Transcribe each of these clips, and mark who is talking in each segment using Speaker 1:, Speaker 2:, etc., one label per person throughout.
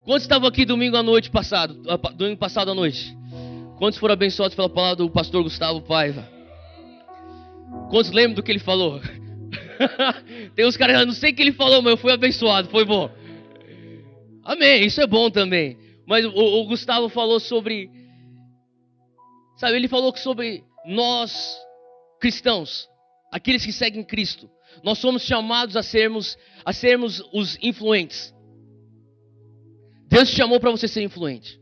Speaker 1: Quantos estavam aqui domingo passado à noite? Quantos foram abençoados pela palavra do pastor Gustavo Paiva? Quantos lembram do que ele falou? Tem uns caras, eu não sei o que ele falou, mas eu fui abençoado, foi bom. Amém, isso é bom também. Mas o Gustavo falou sobre, sabe, ele falou sobre nós cristãos, aqueles que seguem Cristo. Nós somos chamados a sermos os influentes. Deus te chamou para você ser influente.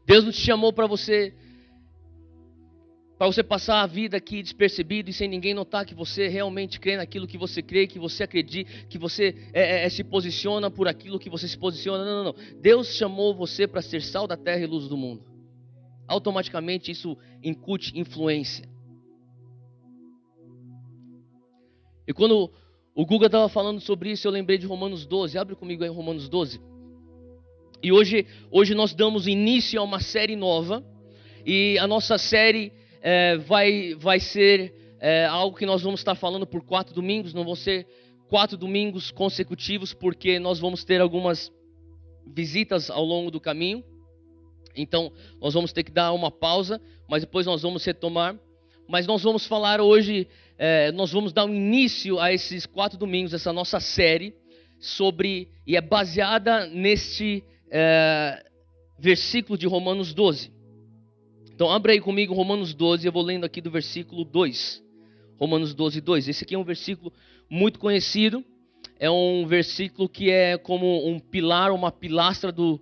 Speaker 1: Deus não te chamou para você passar a vida aqui despercebido e sem ninguém notar que você realmente crê naquilo que você crê, que você acredita, que você se posiciona por aquilo que você se posiciona. Não. Deus chamou você para ser sal da terra e luz do mundo. Automaticamente isso incute influência. E quando o Guga estava falando sobre isso, eu lembrei de Romanos 12. Abre comigo aí Romanos 12. E hoje nós damos início a uma série nova. E a nossa série vai ser algo que nós vamos estar falando por 4 domingos. Não vão ser 4 domingos consecutivos, porque nós vamos ter algumas visitas ao longo do caminho. Então nós vamos ter que dar uma pausa, mas depois nós vamos retomar. Mas nós vamos falar hoje, nós vamos dar um início a esses 4 domingos, essa nossa série, e é baseada neste versículo de Romanos 12. Então abre aí comigo Romanos 12, eu vou lendo aqui do versículo 2. Romanos 12, 2. Esse aqui é um versículo muito conhecido, é um versículo que é como um pilar, uma pilastra do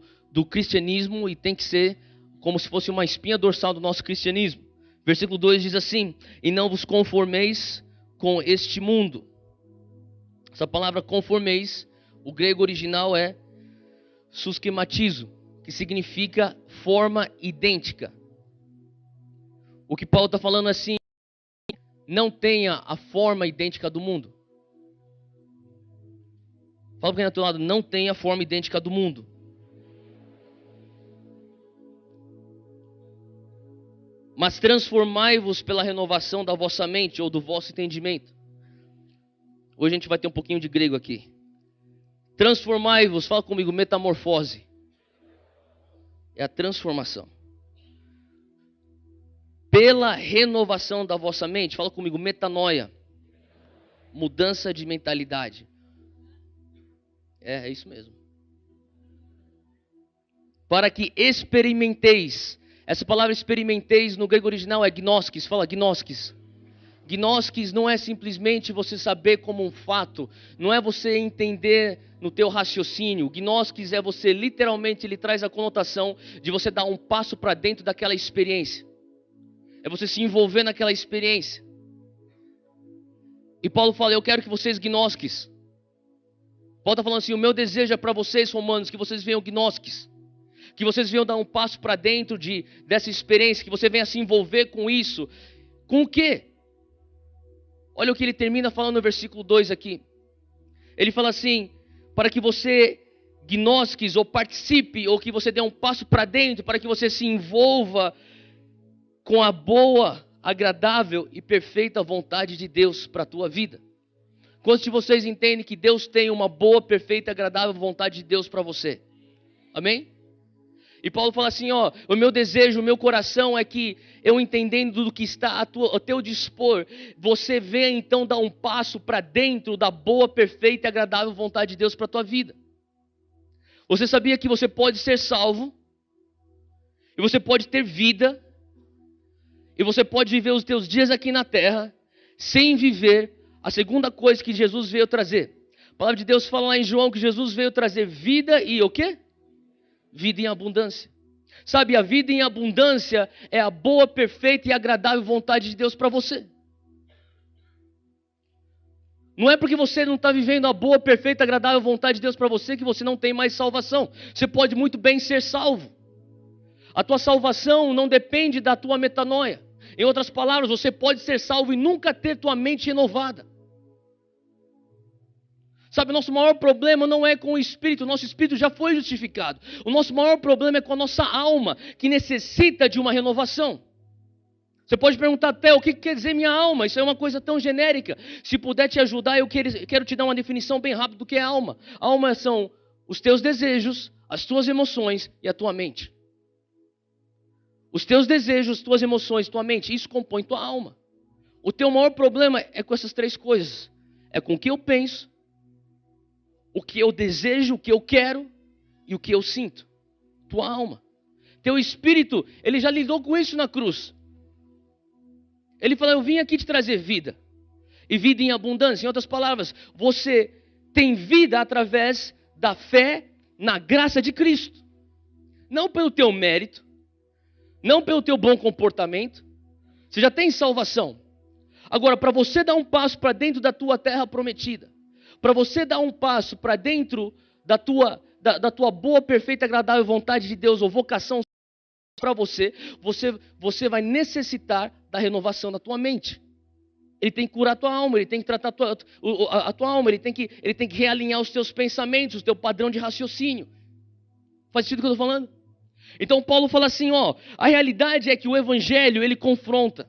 Speaker 1: cristianismo, e tem que ser como se fosse uma espinha dorsal do nosso cristianismo. Versículo 2 diz assim: e não vos conformeis com este mundo. Essa palavra conformeis, o grego original é suskematizo, que significa forma idêntica. O que Paulo está falando assim: não tenha a forma idêntica do mundo. Fala para quem está do teu lado: não tenha a forma idêntica do mundo. Mas transformai-vos pela renovação da vossa mente ou do vosso entendimento. Hoje a gente vai ter um pouquinho de grego aqui. Transformai-vos, fala comigo, metamorfose. É a transformação. Pela renovação da vossa mente, fala comigo, metanoia. Mudança de mentalidade. É isso mesmo. Para que experimenteis. Essa palavra experimenteis no grego original é gnoskis. Fala, gnoskis. Gnoskis não é simplesmente você saber como um fato. Não é você entender no teu raciocínio. Gnoskis é você, literalmente, ele traz a conotação de você dar um passo para dentro daquela experiência. É você se envolver naquela experiência. E Paulo fala: eu quero que vocês gnoskis. Paulo está falando assim: o meu desejo é para vocês, romanos, que vocês venham gnoskis. Que vocês venham dar um passo para dentro dessa experiência, que você venha se envolver com isso. Com o quê? Olha o que ele termina falando no versículo 2 aqui. Ele fala assim: para que você gnoskis, ou participe, ou que você dê um passo para dentro, para que você se envolva com a boa, agradável e perfeita vontade de Deus para a tua vida. Quantos de vocês entendem que Deus tem uma boa, perfeita e agradável vontade de Deus para você? Amém? E Paulo fala assim, o meu desejo, o meu coração é que eu entendendo do que está ao teu dispor, você venha então dar um passo para dentro da boa, perfeita e agradável vontade de Deus para a tua vida. Você sabia que você pode ser salvo, e você pode ter vida, e você pode viver os teus dias aqui na terra, sem viver a segunda coisa que Jesus veio trazer. A palavra de Deus fala lá em João que Jesus veio trazer vida e o quê? Vida em abundância. Sabe, a vida em abundância é a boa, perfeita e agradável vontade de Deus para você. Não é porque você não está vivendo a boa, perfeita e agradável vontade de Deus para você que você não tem mais salvação. Você pode muito bem ser salvo. A tua salvação não depende da tua metanoia. Em outras palavras, você pode ser salvo e nunca ter tua mente renovada. Sabe, o nosso maior problema não é com o espírito, o nosso espírito já foi justificado. O nosso maior problema é com a nossa alma, que necessita de uma renovação. Você pode perguntar, Theo, o que quer dizer minha alma? Isso é uma coisa tão genérica. Se puder te ajudar, eu quero te dar uma definição bem rápida do que é alma. Alma são os teus desejos, as tuas emoções e a tua mente. Os teus desejos, as tuas emoções, tua mente, isso compõe tua alma. O teu maior problema é com essas três coisas. É com o que eu penso, o que eu desejo, o que eu quero e o que eu sinto. Tua alma. Teu espírito, ele já lidou com isso na cruz. Ele falou, eu vim aqui te trazer vida. E vida em abundância. Em outras palavras, você tem vida através da fé na graça de Cristo. Não pelo teu mérito. Não pelo teu bom comportamento. Você já tem salvação. Agora, para você dar um passo para dentro da tua terra prometida. Para você dar um passo para dentro da tua boa, perfeita, agradável vontade de Deus ou vocação para você vai necessitar da renovação da tua mente. Ele tem que curar a tua alma, ele tem que tratar a tua alma, ele tem que realinhar os teus pensamentos, o teu padrão de raciocínio. Faz sentido o que eu estou falando? Então Paulo fala assim, a realidade é que o evangelho, ele confronta.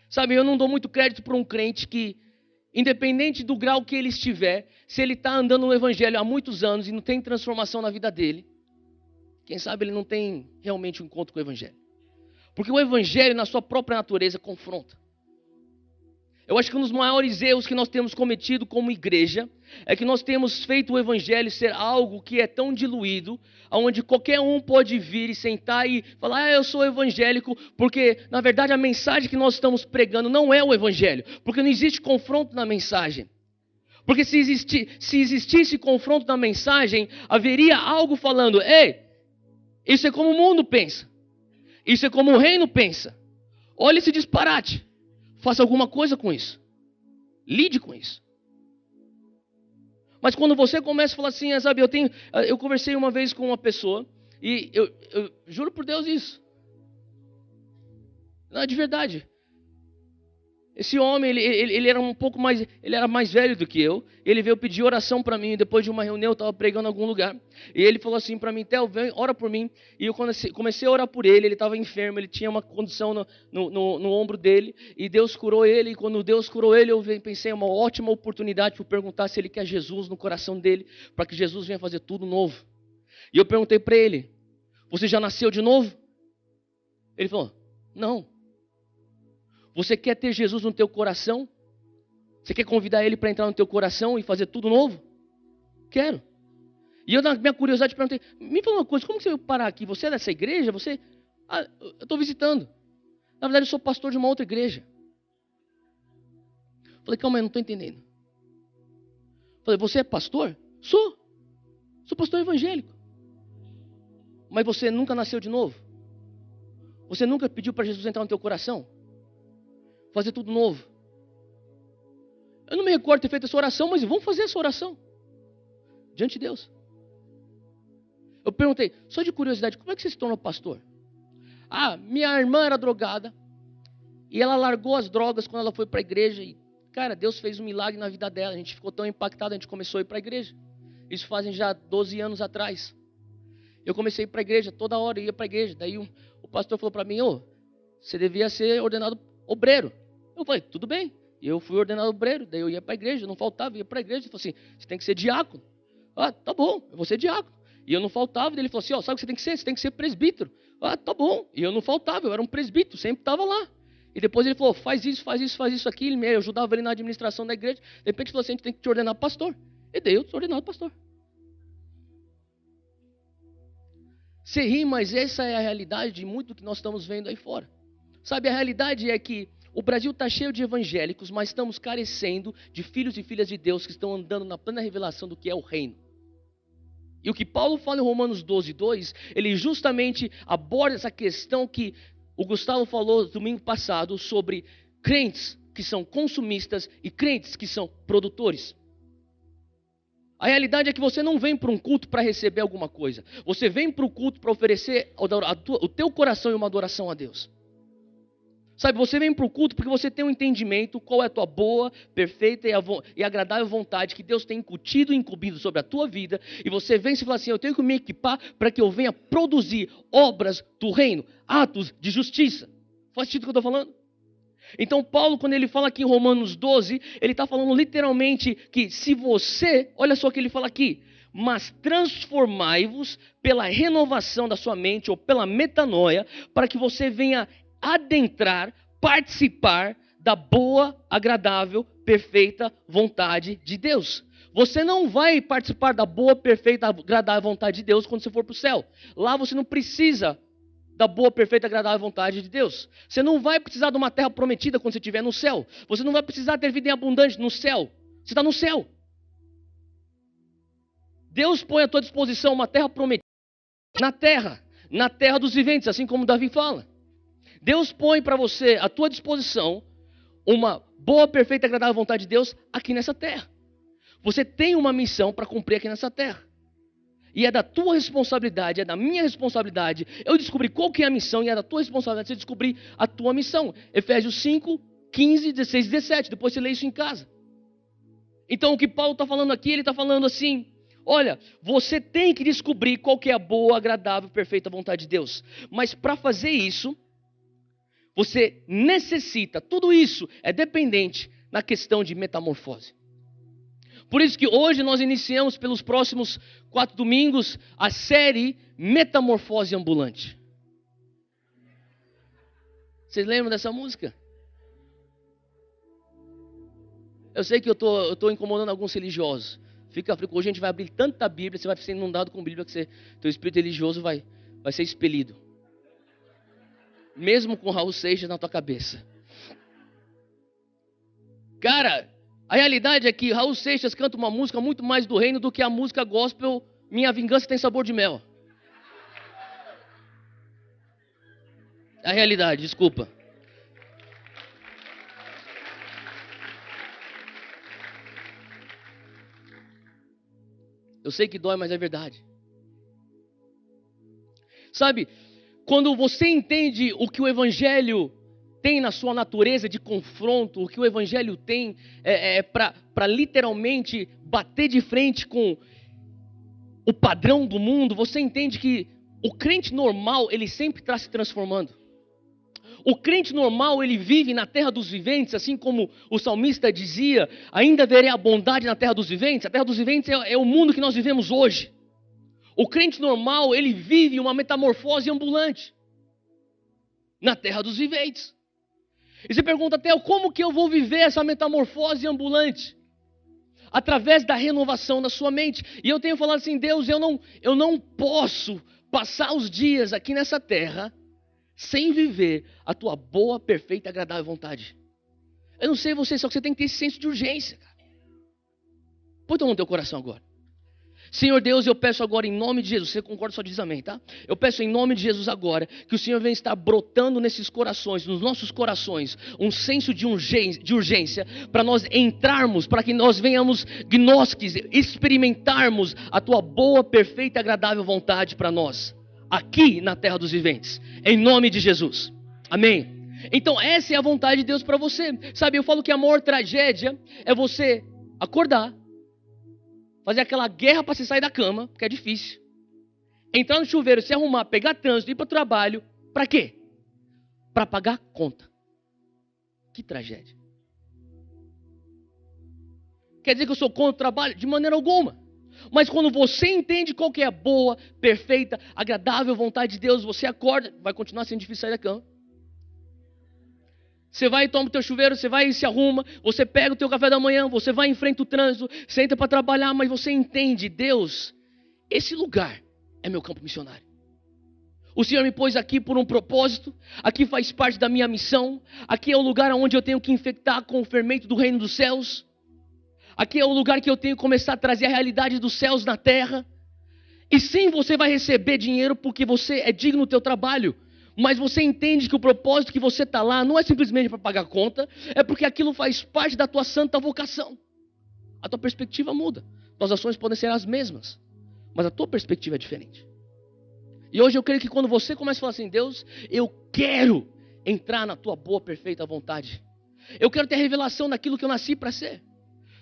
Speaker 1: Sabe, eu não dou muito crédito para um crente que, independente do grau que ele estiver, se ele está andando no evangelho há muitos anos e não tem transformação na vida dele, quem sabe ele não tem realmente um encontro com o evangelho. Porque o evangelho, na sua própria natureza, confronta. Eu acho que um dos maiores erros que nós temos cometido como igreja é que nós temos feito o evangelho ser algo que é tão diluído, onde qualquer um pode vir e sentar e falar, eu sou evangélico, porque na verdade a mensagem que nós estamos pregando não é o evangelho, porque não existe confronto na mensagem. Porque se existisse confronto na mensagem, haveria algo falando, ei, isso é como o mundo pensa, isso é como o reino pensa, olha esse disparate. Faça alguma coisa com isso. Lide com isso. Mas quando você começa a falar assim, sabe, eu conversei uma vez com uma pessoa, e eu juro por Deus isso. Não, de verdade. Esse homem, ele era um pouco mais, ele era mais velho do que eu. Ele veio pedir oração para mim, depois de uma reunião, eu estava pregando em algum lugar. E ele falou assim para mim, Theo, vem, ora por mim. E eu comecei a orar por ele, ele estava enfermo, ele tinha uma condição no ombro dele. E Deus curou ele, e quando Deus curou ele, eu pensei, uma ótima oportunidade para perguntar se ele quer Jesus no coração dele, para que Jesus venha fazer tudo novo. E eu perguntei para ele, você já nasceu de novo? Ele falou, não. Você quer ter Jesus no teu coração? Você quer convidar ele para entrar no teu coração e fazer tudo novo? Quero. E eu, na minha curiosidade, perguntei, me fala uma coisa, como que você veio parar aqui? Você é dessa igreja? Eu estou visitando. Na verdade, eu sou pastor de uma outra igreja. Falei, calma aí, não estou entendendo. Falei, você é pastor? Sou. Sou pastor evangélico. Mas você nunca nasceu de novo? Você nunca pediu para Jesus entrar no teu coração? Fazer tudo novo. Eu não me recordo de ter feito essa oração, mas vamos fazer essa oração. Diante de Deus. Eu perguntei, só de curiosidade, como é que você se tornou pastor? Minha irmã era drogada. E ela largou as drogas quando ela foi para a igreja. E, cara, Deus fez um milagre na vida dela. A gente ficou tão impactado, a gente começou a ir para a igreja. Isso fazem já 12 anos atrás. Eu comecei a ir para a igreja, toda hora eu ia para a igreja. Daí o pastor falou para mim, você devia ser ordenado obreiro. Eu falei, tudo bem. E eu fui ordenado obreiro, daí eu ia para a igreja, não faltava, ia para a igreja. Ele falou assim, você tem que ser diácono. Tá bom, eu vou ser diácono. E eu não faltava, daí ele falou assim, sabe o que você tem que ser? Você tem que ser presbítero. Tá bom. E eu não faltava, eu era um presbítero, sempre estava lá. E depois ele falou, faz isso aqui. Ele me ajudava ali na administração da igreja. De repente ele falou assim, a gente tem que te ordenar pastor. E daí eu sou ordenado pastor. Você ri, mas essa é a realidade de muito do que nós estamos vendo aí fora. Sabe, a realidade é que o Brasil está cheio de evangélicos, mas estamos carecendo de filhos e filhas de Deus que estão andando na plena revelação do que é o reino. E o que Paulo fala em Romanos 12:2, ele justamente aborda essa questão que o Gustavo falou domingo passado sobre crentes que são consumistas e crentes que são produtores. A realidade é que você não vem para um culto para receber alguma coisa. Você vem para o culto para oferecer o teu coração e uma adoração a Deus. Sabe, você vem para o culto porque você tem um entendimento qual é a tua boa, perfeita e agradável vontade que Deus tem incutido e incumbido sobre a tua vida. E você vem e fala assim, eu tenho que me equipar para que eu venha produzir obras do reino, atos de justiça. Faz sentido o que eu estou falando? Então Paulo, quando ele fala aqui em Romanos 12, ele está falando literalmente que se você, olha só o que ele fala aqui, mas transformai-vos pela renovação da sua mente ou pela metanoia, para que você venha adentrar, participar da boa, agradável, perfeita vontade de Deus. Você não vai participar da boa, perfeita, agradável vontade de Deus quando você for para o céu. Lá você não precisa da boa, perfeita, agradável vontade de Deus. Você não vai precisar de uma terra prometida quando você estiver no céu. Você não vai precisar ter vida em abundante no céu. Você está no céu. Deus põe à tua disposição uma terra prometida na terra dos viventes, assim como Davi fala. Deus põe para você à tua disposição uma boa, perfeita, agradável vontade de Deus aqui nessa terra. Você tem uma missão para cumprir aqui nessa terra. E é da tua responsabilidade, é da minha responsabilidade. Eu descobri qual que é a missão e é da tua responsabilidade você descobrir a tua missão. Efésios 5, 15, 16 e 17. Depois você lê isso em casa. Então o que Paulo está falando aqui, ele está falando assim: olha, você tem que descobrir qual que é a boa, agradável, perfeita vontade de Deus. Mas para fazer isso, você necessita, tudo isso é dependente na questão de metamorfose. Por isso que hoje nós iniciamos pelos próximos 4 domingos a série Metamorfose Ambulante. Vocês lembram dessa música? Eu sei que eu estou incomodando alguns religiosos. Fica frio, hoje a gente vai abrir tanta Bíblia, você vai ser inundado com Bíblia que teu espírito religioso vai ser expelido. Mesmo com Raul Seixas na tua cabeça. Cara, a realidade é que Raul Seixas canta uma música muito mais do reino do que a música gospel Minha Vingança Tem Sabor de Mel. É a realidade, desculpa. Eu sei que dói, mas é verdade. Sabe, quando você entende o que o Evangelho tem na sua natureza de confronto, o que o Evangelho tem para literalmente bater de frente com o padrão do mundo, você entende que o crente normal, ele sempre está se transformando. O crente normal, ele vive na terra dos viventes, assim como o salmista dizia, ainda verei a bondade na terra dos viventes. A terra dos viventes é o mundo que nós vivemos hoje. O crente normal, ele vive uma metamorfose ambulante na terra dos viventes. E você pergunta, Theo, como que eu vou viver essa metamorfose ambulante? Através da renovação da sua mente. E eu tenho falado assim, Deus, eu não posso passar os dias aqui nessa terra sem viver a tua boa, perfeita e agradável vontade. Eu não sei você, só que você tem que ter esse senso de urgência, cara. Põe tua mão no teu coração agora. Senhor Deus, eu peço agora em nome de Jesus, você concorda, só diz amém, tá? Eu peço em nome de Jesus agora, que o Senhor venha estar brotando nesses corações, nos nossos corações, um senso de urgência, para nós entrarmos, para que nós venhamos gnósticos, experimentarmos a tua boa, perfeita e agradável vontade para nós, aqui na terra dos viventes, em nome de Jesus, amém? Então essa é a vontade de Deus para você, sabe, eu falo que a maior tragédia é você acordar, fazer aquela guerra para se sair da cama, porque é difícil. Entrar no chuveiro, se arrumar, pegar trânsito, ir para o trabalho. Para quê? Para pagar conta. Que tragédia. Quer dizer que eu sou contra o trabalho? De maneira alguma. Mas quando você entende qual que é a boa, perfeita, agradável vontade de Deus, você acorda, vai continuar sendo difícil sair da cama. Você vai e toma o teu chuveiro, você vai e se arruma, você pega o teu café da manhã, você vai e enfrenta o trânsito, você entra para trabalhar, mas você entende, Deus, esse lugar é meu campo missionário. O Senhor me pôs aqui por um propósito, aqui faz parte da minha missão, aqui é o lugar onde eu tenho que infectar com o fermento do reino dos céus, aqui é o lugar que eu tenho que começar a trazer a realidade dos céus na terra. E sim, você vai receber dinheiro porque você é digno do teu trabalho. Mas você entende que o propósito que você está lá não é simplesmente para pagar conta, é porque aquilo faz parte da tua santa vocação. A tua perspectiva muda. Tuas ações podem ser as mesmas, mas a tua perspectiva é diferente. E hoje eu creio que quando você começa a falar assim, Deus, eu quero entrar na tua boa, perfeita vontade. Eu quero ter a revelação daquilo que eu nasci para ser.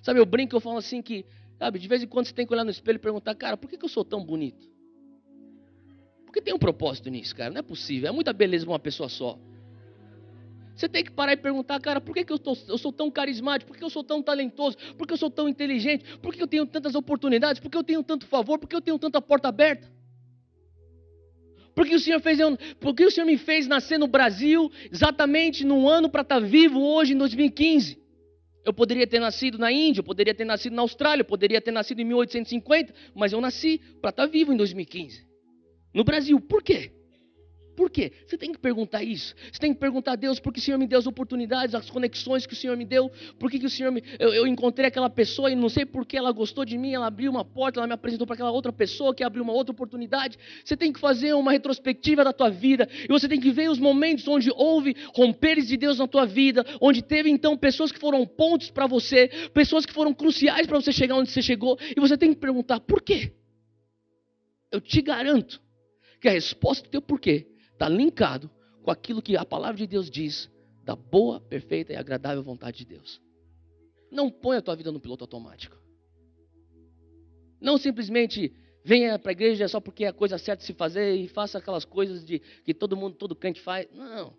Speaker 1: Sabe, eu brinco, eu falo assim que, sabe, de vez em quando você tem que olhar no espelho e perguntar, cara, por que eu sou tão bonito? Porque tem um propósito nisso, cara. Não é possível. É muita beleza para uma pessoa só. Você tem que parar e perguntar, cara, por que eu sou tão carismático? Por que eu sou tão talentoso? Por que eu sou tão inteligente? Por que eu tenho tantas oportunidades? Por que eu tenho tanto favor? Por que eu tenho tanta porta aberta? Por que o Senhor me fez nascer no Brasil exatamente num ano para estar vivo hoje em 2015? Eu poderia ter nascido na Índia, eu poderia ter nascido na Austrália, eu poderia ter nascido em 1850, mas eu nasci para estar vivo em 2015. No Brasil, por quê? Por quê? Você tem que perguntar isso. Você tem que perguntar a Deus por que o Senhor me deu as oportunidades, as conexões que o Senhor me deu. Por que o Senhor eu encontrei aquela pessoa e não sei por que ela gostou de mim, ela abriu uma porta, ela me apresentou para aquela outra pessoa que abriu uma outra oportunidade. Você tem que fazer uma retrospectiva da tua vida e você tem que ver os momentos onde houve romperes de Deus na tua vida, onde teve então pessoas que foram pontos para você, pessoas que foram cruciais para você chegar onde você chegou, e você tem que perguntar por quê? Eu te garanto que a resposta do teu porquê está linkado com aquilo que a palavra de Deus diz da boa, perfeita e agradável vontade de Deus. Não ponha a tua vida no piloto automático. Não simplesmente venha para a igreja só porque é a coisa certa de se fazer e faça aquelas coisas que todo crente faz. Não.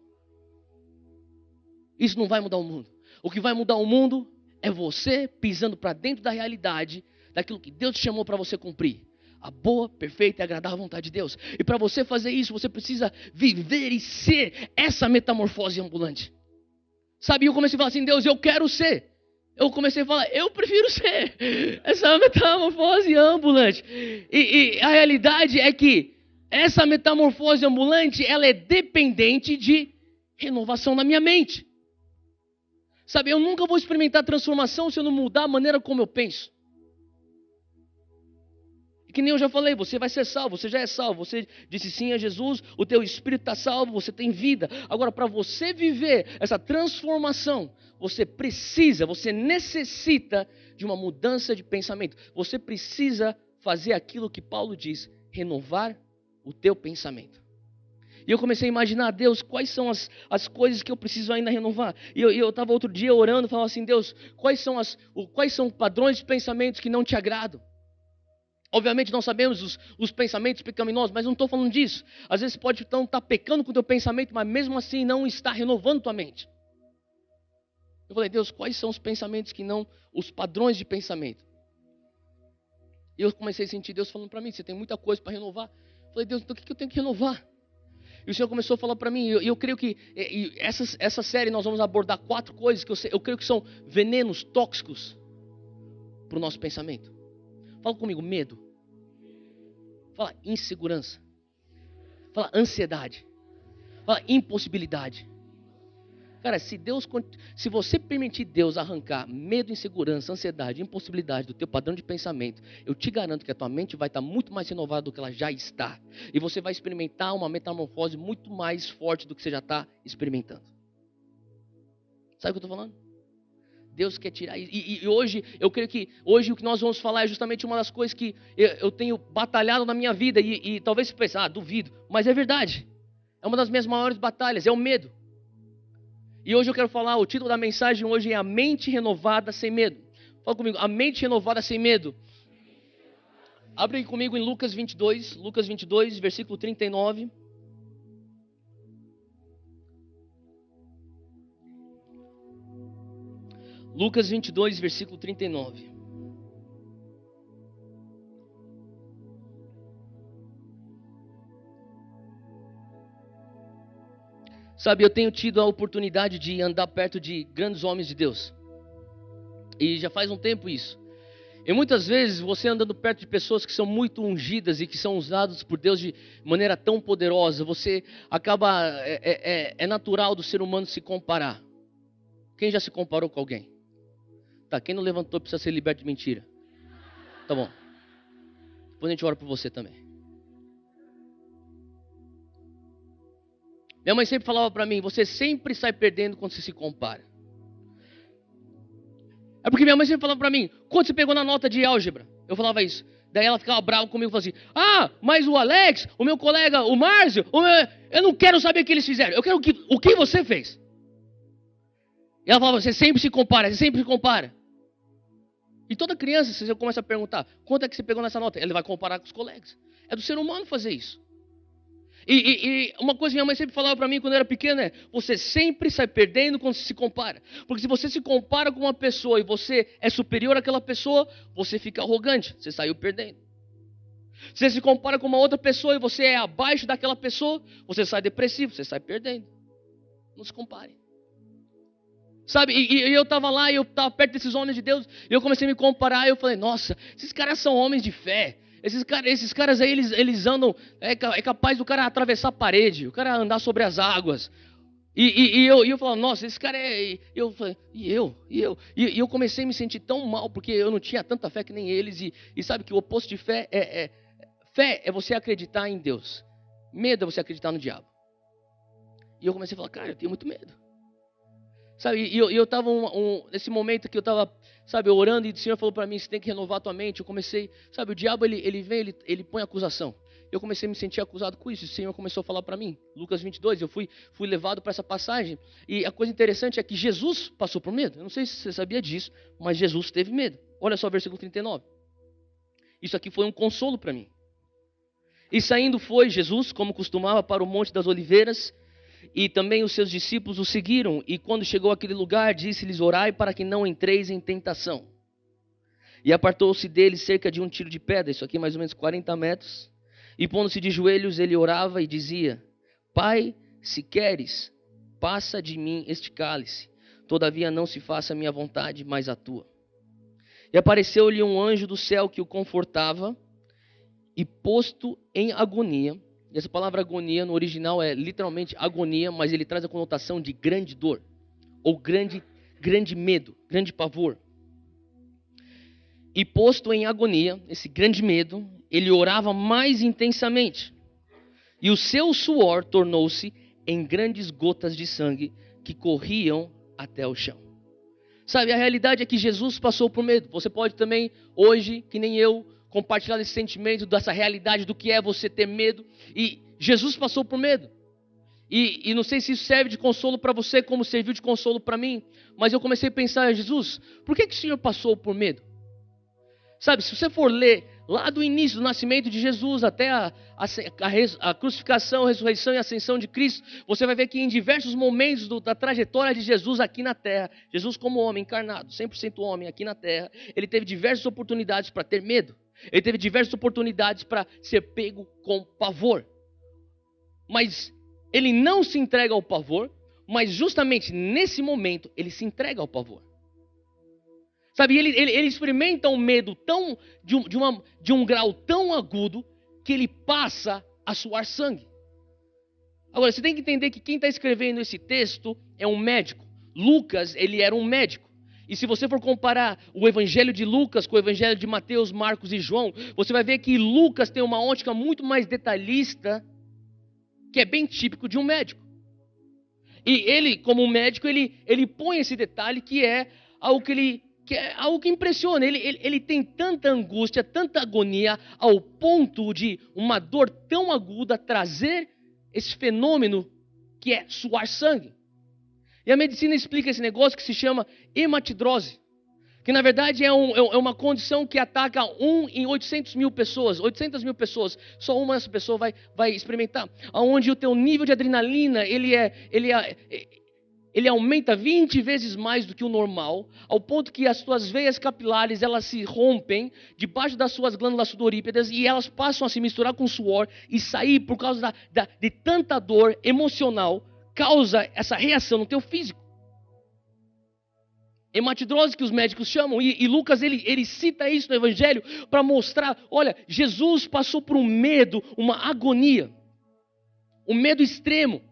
Speaker 1: Isso não vai mudar o mundo. O que vai mudar o mundo é você pisando para dentro da realidade daquilo que Deus te chamou para você cumprir. A boa, perfeita e agradável vontade de Deus. E para você fazer isso, você precisa viver e ser essa metamorfose ambulante. Sabe, eu comecei a falar assim, Deus, eu quero ser. Eu comecei a falar, eu prefiro ser essa metamorfose ambulante. E a realidade é que essa metamorfose ambulante, ela é dependente de renovação na minha mente. Sabe, eu nunca vou experimentar transformação se eu não mudar a maneira como eu penso. Que nem eu já falei, você vai ser salvo, você já é salvo, você disse sim a Jesus, o teu espírito está salvo, você tem vida. Agora, para você viver essa transformação, você necessita de uma mudança de pensamento. Você precisa fazer aquilo que Paulo diz, renovar o teu pensamento. E eu comecei a imaginar, Deus, quais são as coisas que eu preciso ainda renovar. E eu estava outro dia orando, falando assim, Deus, quais são padrões de pensamentos que não te agradam? Obviamente nós sabemos os pensamentos pecaminosos, mas não estou falando disso. Às vezes pode então estar pecando com o teu pensamento, mas mesmo assim não está renovando tua mente. Eu falei, Deus, quais são os pensamentos que não, os padrões de pensamento? E eu comecei a sentir Deus falando para mim, você tem muita coisa para renovar. Eu falei, Deus, então o que eu tenho que renovar? E o Senhor começou a falar para mim, e eu creio que essa série nós vamos abordar 4 coisas que eu creio que são venenos tóxicos para o nosso pensamento. Fala comigo, medo. Fala insegurança. Fala ansiedade. Fala impossibilidade. Cara, se você permitir Deus arrancar medo, insegurança, ansiedade, impossibilidade do teu padrão de pensamento, eu te garanto que a tua mente vai estar muito mais renovada do que ela já está. E você vai experimentar uma metamorfose muito mais forte do que você já está experimentando. Sabe o que eu estou falando? Deus quer tirar isso. E hoje, eu creio que hoje o que nós vamos falar é justamente uma das coisas que eu tenho batalhado na minha vida. E talvez você pense, duvido. Mas é verdade. É uma das minhas maiores batalhas, é o medo. E hoje eu quero falar, o título da mensagem hoje é A Mente Renovada Sem Medo. Fala comigo, a mente renovada sem medo. Abre aí comigo em Lucas 22, versículo 39. Lucas 22, versículo 39. Sabe, eu tenho tido a oportunidade de andar perto de grandes homens de Deus. E já faz um tempo isso. E muitas vezes você andando perto de pessoas que são muito ungidas e que são usadas por Deus de maneira tão poderosa, você acaba, é natural do ser humano se comparar. Quem já se comparou com alguém? Tá, quem não levantou precisa ser liberto de mentira. Tá bom. Depois a gente ora por você também. Minha mãe sempre falava para mim, você sempre sai perdendo quando você se compara. É porque minha mãe sempre falava para mim, quando você pegou na nota de álgebra? Eu falava isso. Daí ela ficava brava comigo e falava assim, mas o Alex, o meu colega, o Márcio, eu não quero saber o que eles fizeram, eu quero o que você fez. E ela falava, você sempre se compara, você sempre se compara. E toda criança, você começa a perguntar, quanto é que você pegou nessa nota? Ele vai comparar com os colegas. É do ser humano fazer isso. E uma coisa que minha mãe sempre falava para mim quando eu era pequeno é: você sempre sai perdendo quando se compara. Porque se você se compara com uma pessoa e você é superior àquela pessoa, você fica arrogante, você saiu perdendo. Se você se compara com uma outra pessoa e você é abaixo daquela pessoa, você sai depressivo, você sai perdendo. Não se compare. Sabe, e eu estava lá, eu estava perto desses homens de Deus, e eu comecei a me comparar, e eu falei: nossa, esses caras são homens de fé. Esses caras aí, eles andam, é capaz do cara atravessar a parede, o cara andar sobre as águas. E eu falava: nossa, esse cara é... E eu falei: e eu comecei a me sentir tão mal, porque eu não tinha tanta fé que nem eles. E sabe que o oposto de fé fé é você acreditar em Deus. Medo é você acreditar no diabo. E eu comecei a falar: cara, eu tenho muito medo. Sabe, e eu estava nesse momento que eu estava, sabe, orando, e o Senhor falou para mim: você tem que renovar a tua mente. Eu comecei, sabe, o diabo ele vem, ele põe acusação. Eu comecei a me sentir acusado com isso, e o Senhor começou a falar para mim, Lucas 22, eu fui levado para essa passagem. E a coisa interessante é que Jesus passou por medo. Eu não sei se você sabia disso, mas Jesus teve medo. Olha só o versículo 39. Isso aqui foi um consolo para mim. E saindo foi Jesus, como costumava, para o Monte das Oliveiras, e também os seus discípulos o seguiram. E quando chegou àquele lugar, disse-lhes: orai para que não entreis em tentação. E apartou-se deles cerca de um tiro de pedra, isso aqui mais ou menos 40 metros. E pondo-se de joelhos, ele orava e dizia: Pai, se queres, passa de mim este cálice. Todavia não se faça a minha vontade, mas a tua. E apareceu-lhe um anjo do céu que o confortava, e posto em agonia. E essa palavra agonia no original é literalmente agonia, mas ele traz a conotação de grande dor, ou grande medo, grande pavor. E posto em agonia, esse grande medo, ele orava mais intensamente. E o seu suor tornou-se em grandes gotas de sangue que corriam até o chão. Sabe, a realidade é que Jesus passou por medo. Você pode também, hoje, que nem eu, compartilhar esse sentimento, dessa realidade do que é você ter medo. E Jesus passou por medo. E não sei se isso serve de consolo para você, como serviu de consolo para mim. Mas eu comecei a pensar: Jesus, por que o Senhor passou por medo? Sabe, se você for ler lá do início do nascimento de Jesus até a crucificação, a ressurreição e a ascensão de Cristo, você vai ver que em diversos momentos da trajetória de Jesus aqui na terra, Jesus como homem encarnado, 100% homem aqui na terra, ele teve diversas oportunidades para ter medo. Ele teve diversas oportunidades para ser pego com pavor. Mas ele não se entrega ao pavor, mas justamente nesse momento ele se entrega ao pavor. Sabe, ele experimenta um medo tão, de um grau tão agudo, que ele passa a suar sangue. Agora, você tem que entender que quem está escrevendo esse texto é um médico. Lucas, ele era um médico. E se você for comparar o evangelho de Lucas com o evangelho de Mateus, Marcos e João, você vai ver que Lucas tem uma ótica muito mais detalhista, que é bem típico de um médico. E ele, como médico, ele põe esse detalhe que é algo que impressiona. Ele tem tanta angústia, tanta agonia, ao ponto de uma dor tão aguda trazer esse fenômeno que é suar sangue. E a medicina explica esse negócio que se chama hematidrose, que na verdade é uma condição que ataca 1 em 800 mil pessoas, 800 mil pessoas, só uma dessa pessoa vai experimentar, onde o teu nível de adrenalina, ele aumenta 20 vezes mais do que o normal, ao ponto que as tuas veias capilares, elas se rompem debaixo das suas glândulas sudorípedas e elas passam a se misturar com suor e sair por causa de tanta dor emocional, causa essa reação no teu físico. Hematidrose que os médicos chamam, e Lucas ele cita isso no Evangelho para mostrar: olha, Jesus passou por um medo, uma agonia, um medo extremo.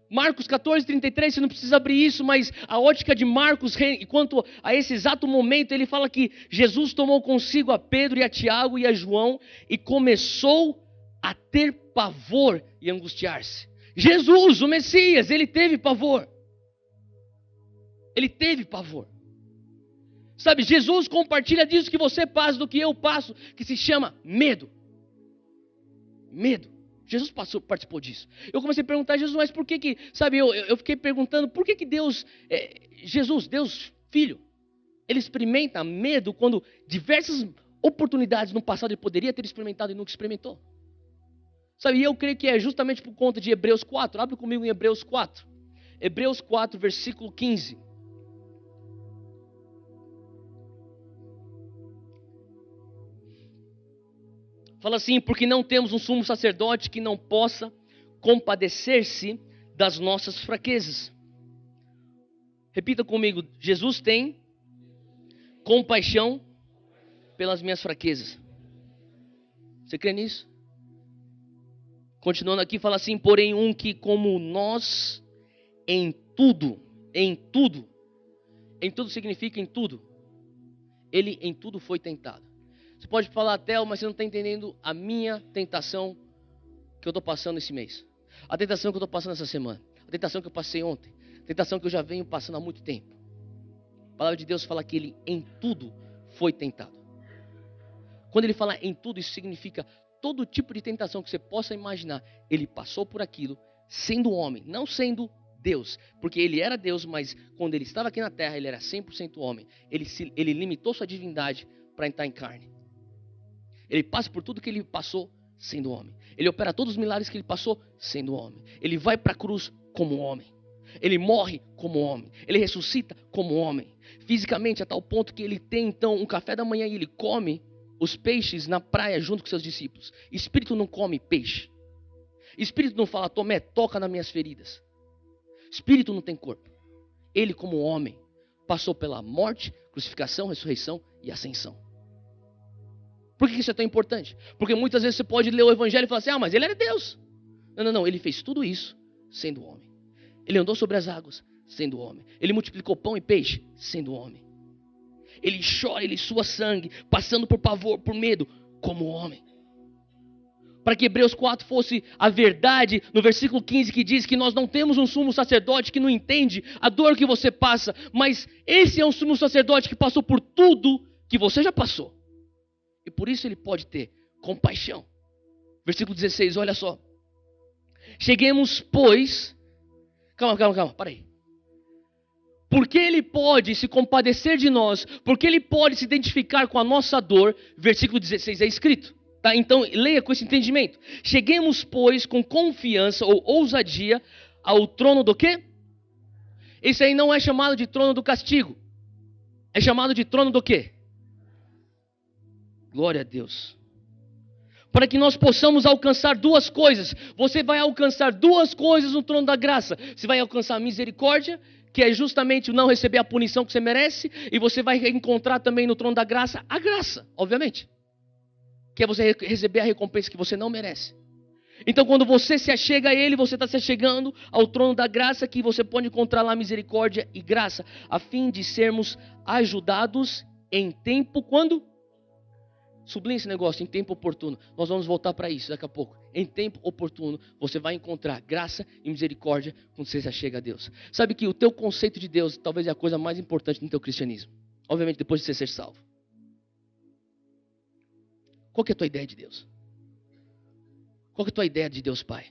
Speaker 1: Marcos 14:33, você não precisa abrir isso, mas a ótica de Marcos, quanto a esse exato momento, ele fala que Jesus tomou consigo a Pedro e a Tiago e a João e começou a ter pavor e angustiar-se. Jesus, o Messias, ele teve pavor. Ele teve pavor. Sabe, Jesus compartilha disso que você passa, do que eu passo, que se chama medo. Medo. Jesus participou disso. Eu comecei a perguntar: Jesus, mas por que sabe, eu fiquei perguntando, por que Deus, Jesus, Deus Filho, ele experimenta medo quando diversas oportunidades no passado ele poderia ter experimentado e nunca experimentou? Sabe, e eu creio que é justamente por conta de Hebreus 4. Abre comigo em Hebreus 4. Hebreus 4, versículo 15. Fala assim: porque não temos um sumo sacerdote que não possa compadecer-se das nossas fraquezas. Repita comigo: Jesus tem compaixão pelas minhas fraquezas. Você crê nisso? Continuando aqui, fala assim: porém um que como nós em tudo significa em tudo. Ele em tudo foi tentado. Você pode falar até, mas você não está entendendo a minha tentação que eu estou passando esse mês. A tentação que eu estou passando essa semana. A tentação que eu passei ontem. A tentação que eu já venho passando há muito tempo. A palavra de Deus fala que ele em tudo foi tentado. Quando ele fala em tudo, isso significa todo tipo de tentação que você possa imaginar. Ele passou por aquilo sendo homem, não sendo Deus. Porque ele era Deus, mas quando ele estava aqui na terra, ele era 100% homem. Ele limitou sua divindade para entrar em carne. Ele passa por tudo que ele passou sendo homem. Ele opera todos os milagres que ele passou sendo homem. Ele vai para a cruz como homem. Ele morre como homem. Ele ressuscita como homem. Fisicamente, a tal ponto que ele tem então um café da manhã e ele come os peixes na praia junto com seus discípulos. Espírito não come peixe. Espírito não fala: Tomé, toca nas minhas feridas. Espírito não tem corpo. Ele, como homem, passou pela morte, crucificação, ressurreição e ascensão. Por que isso é tão importante? Porque muitas vezes você pode ler o evangelho e falar assim: mas ele era Deus. Não, ele fez tudo isso sendo homem. Ele andou sobre as águas sendo homem. Ele multiplicou pão e peixe sendo homem. Ele chora, ele sua sangue, passando por pavor, por medo, como homem. Para que Hebreus 4 fosse a verdade, no versículo 15 que diz que nós não temos um sumo sacerdote que não entende a dor que você passa, mas esse é um sumo sacerdote que passou por tudo que você já passou. E por isso ele pode ter compaixão. Versículo 16, olha só. Cheguemos, pois... Calma, para aí. Porque ele pode se compadecer de nós, porque ele pode se identificar com a nossa dor, versículo 16 é escrito. Tá? Então, leia com esse entendimento. Cheguemos, pois, com confiança ou ousadia ao trono do quê? Isso aí não é chamado de trono do castigo. É chamado de trono do quê? Glória a Deus. Para que nós possamos alcançar duas coisas. Você vai alcançar duas coisas no trono da graça. Você vai alcançar a misericórdia, que é justamente o não receber a punição que você merece. E você vai encontrar também no trono da graça a graça, obviamente. Que é você receber a recompensa que você não merece. Então quando você se achega a Ele, você está se achegando ao trono da graça, que você pode encontrar lá misericórdia e graça. A fim de sermos ajudados em tempo quando? Sublinhe esse negócio, em tempo oportuno. Nós vamos voltar para isso daqui a pouco. Em tempo oportuno, você vai encontrar graça e misericórdia quando você se achega a Deus. Sabe que o teu conceito de Deus talvez é a coisa mais importante no teu cristianismo. Obviamente, depois de você ser salvo. Qual que é a tua ideia de Deus? Qual que é a tua ideia de Deus Pai?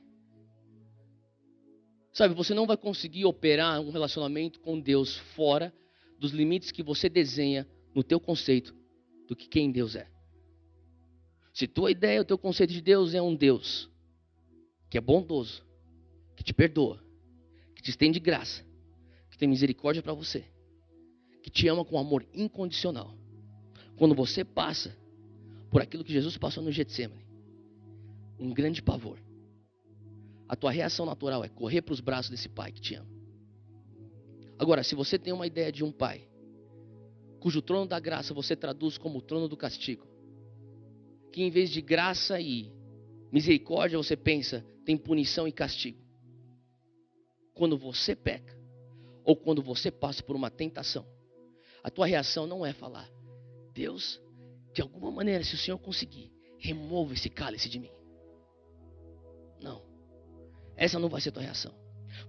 Speaker 1: Sabe, você não vai conseguir operar um relacionamento com Deus fora dos limites que você desenha no teu conceito do que quem Deus é. Se tua ideia, o teu conceito de Deus é um Deus que é bondoso, que te perdoa, que te estende graça, que tem misericórdia para você, que te ama com amor incondicional. Quando você passa por aquilo que Jesus passou no Getsemane, um grande pavor, a tua reação natural é correr para os braços desse pai que te ama. Agora, se você tem uma ideia de um pai, cujo trono da graça você traduz como o trono do castigo, que em vez de graça e misericórdia você pensa, tem punição e castigo. Quando você peca, ou quando você passa por uma tentação, a tua reação não é falar: Deus, de alguma maneira, se o Senhor conseguir, remova esse cálice de mim. Não. Essa não vai ser a tua reação.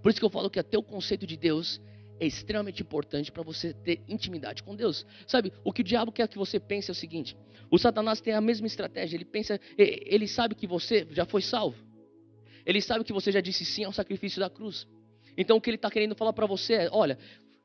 Speaker 1: Por isso que eu falo que o teu conceito de Deus é extremamente importante para você ter intimidade com Deus. Sabe, o que o diabo quer que você pense é o seguinte: o Satanás tem a mesma estratégia. Ele sabe que você já foi salvo. Ele sabe que você já disse sim ao sacrifício da cruz. Então o que ele está querendo falar para você é: olha,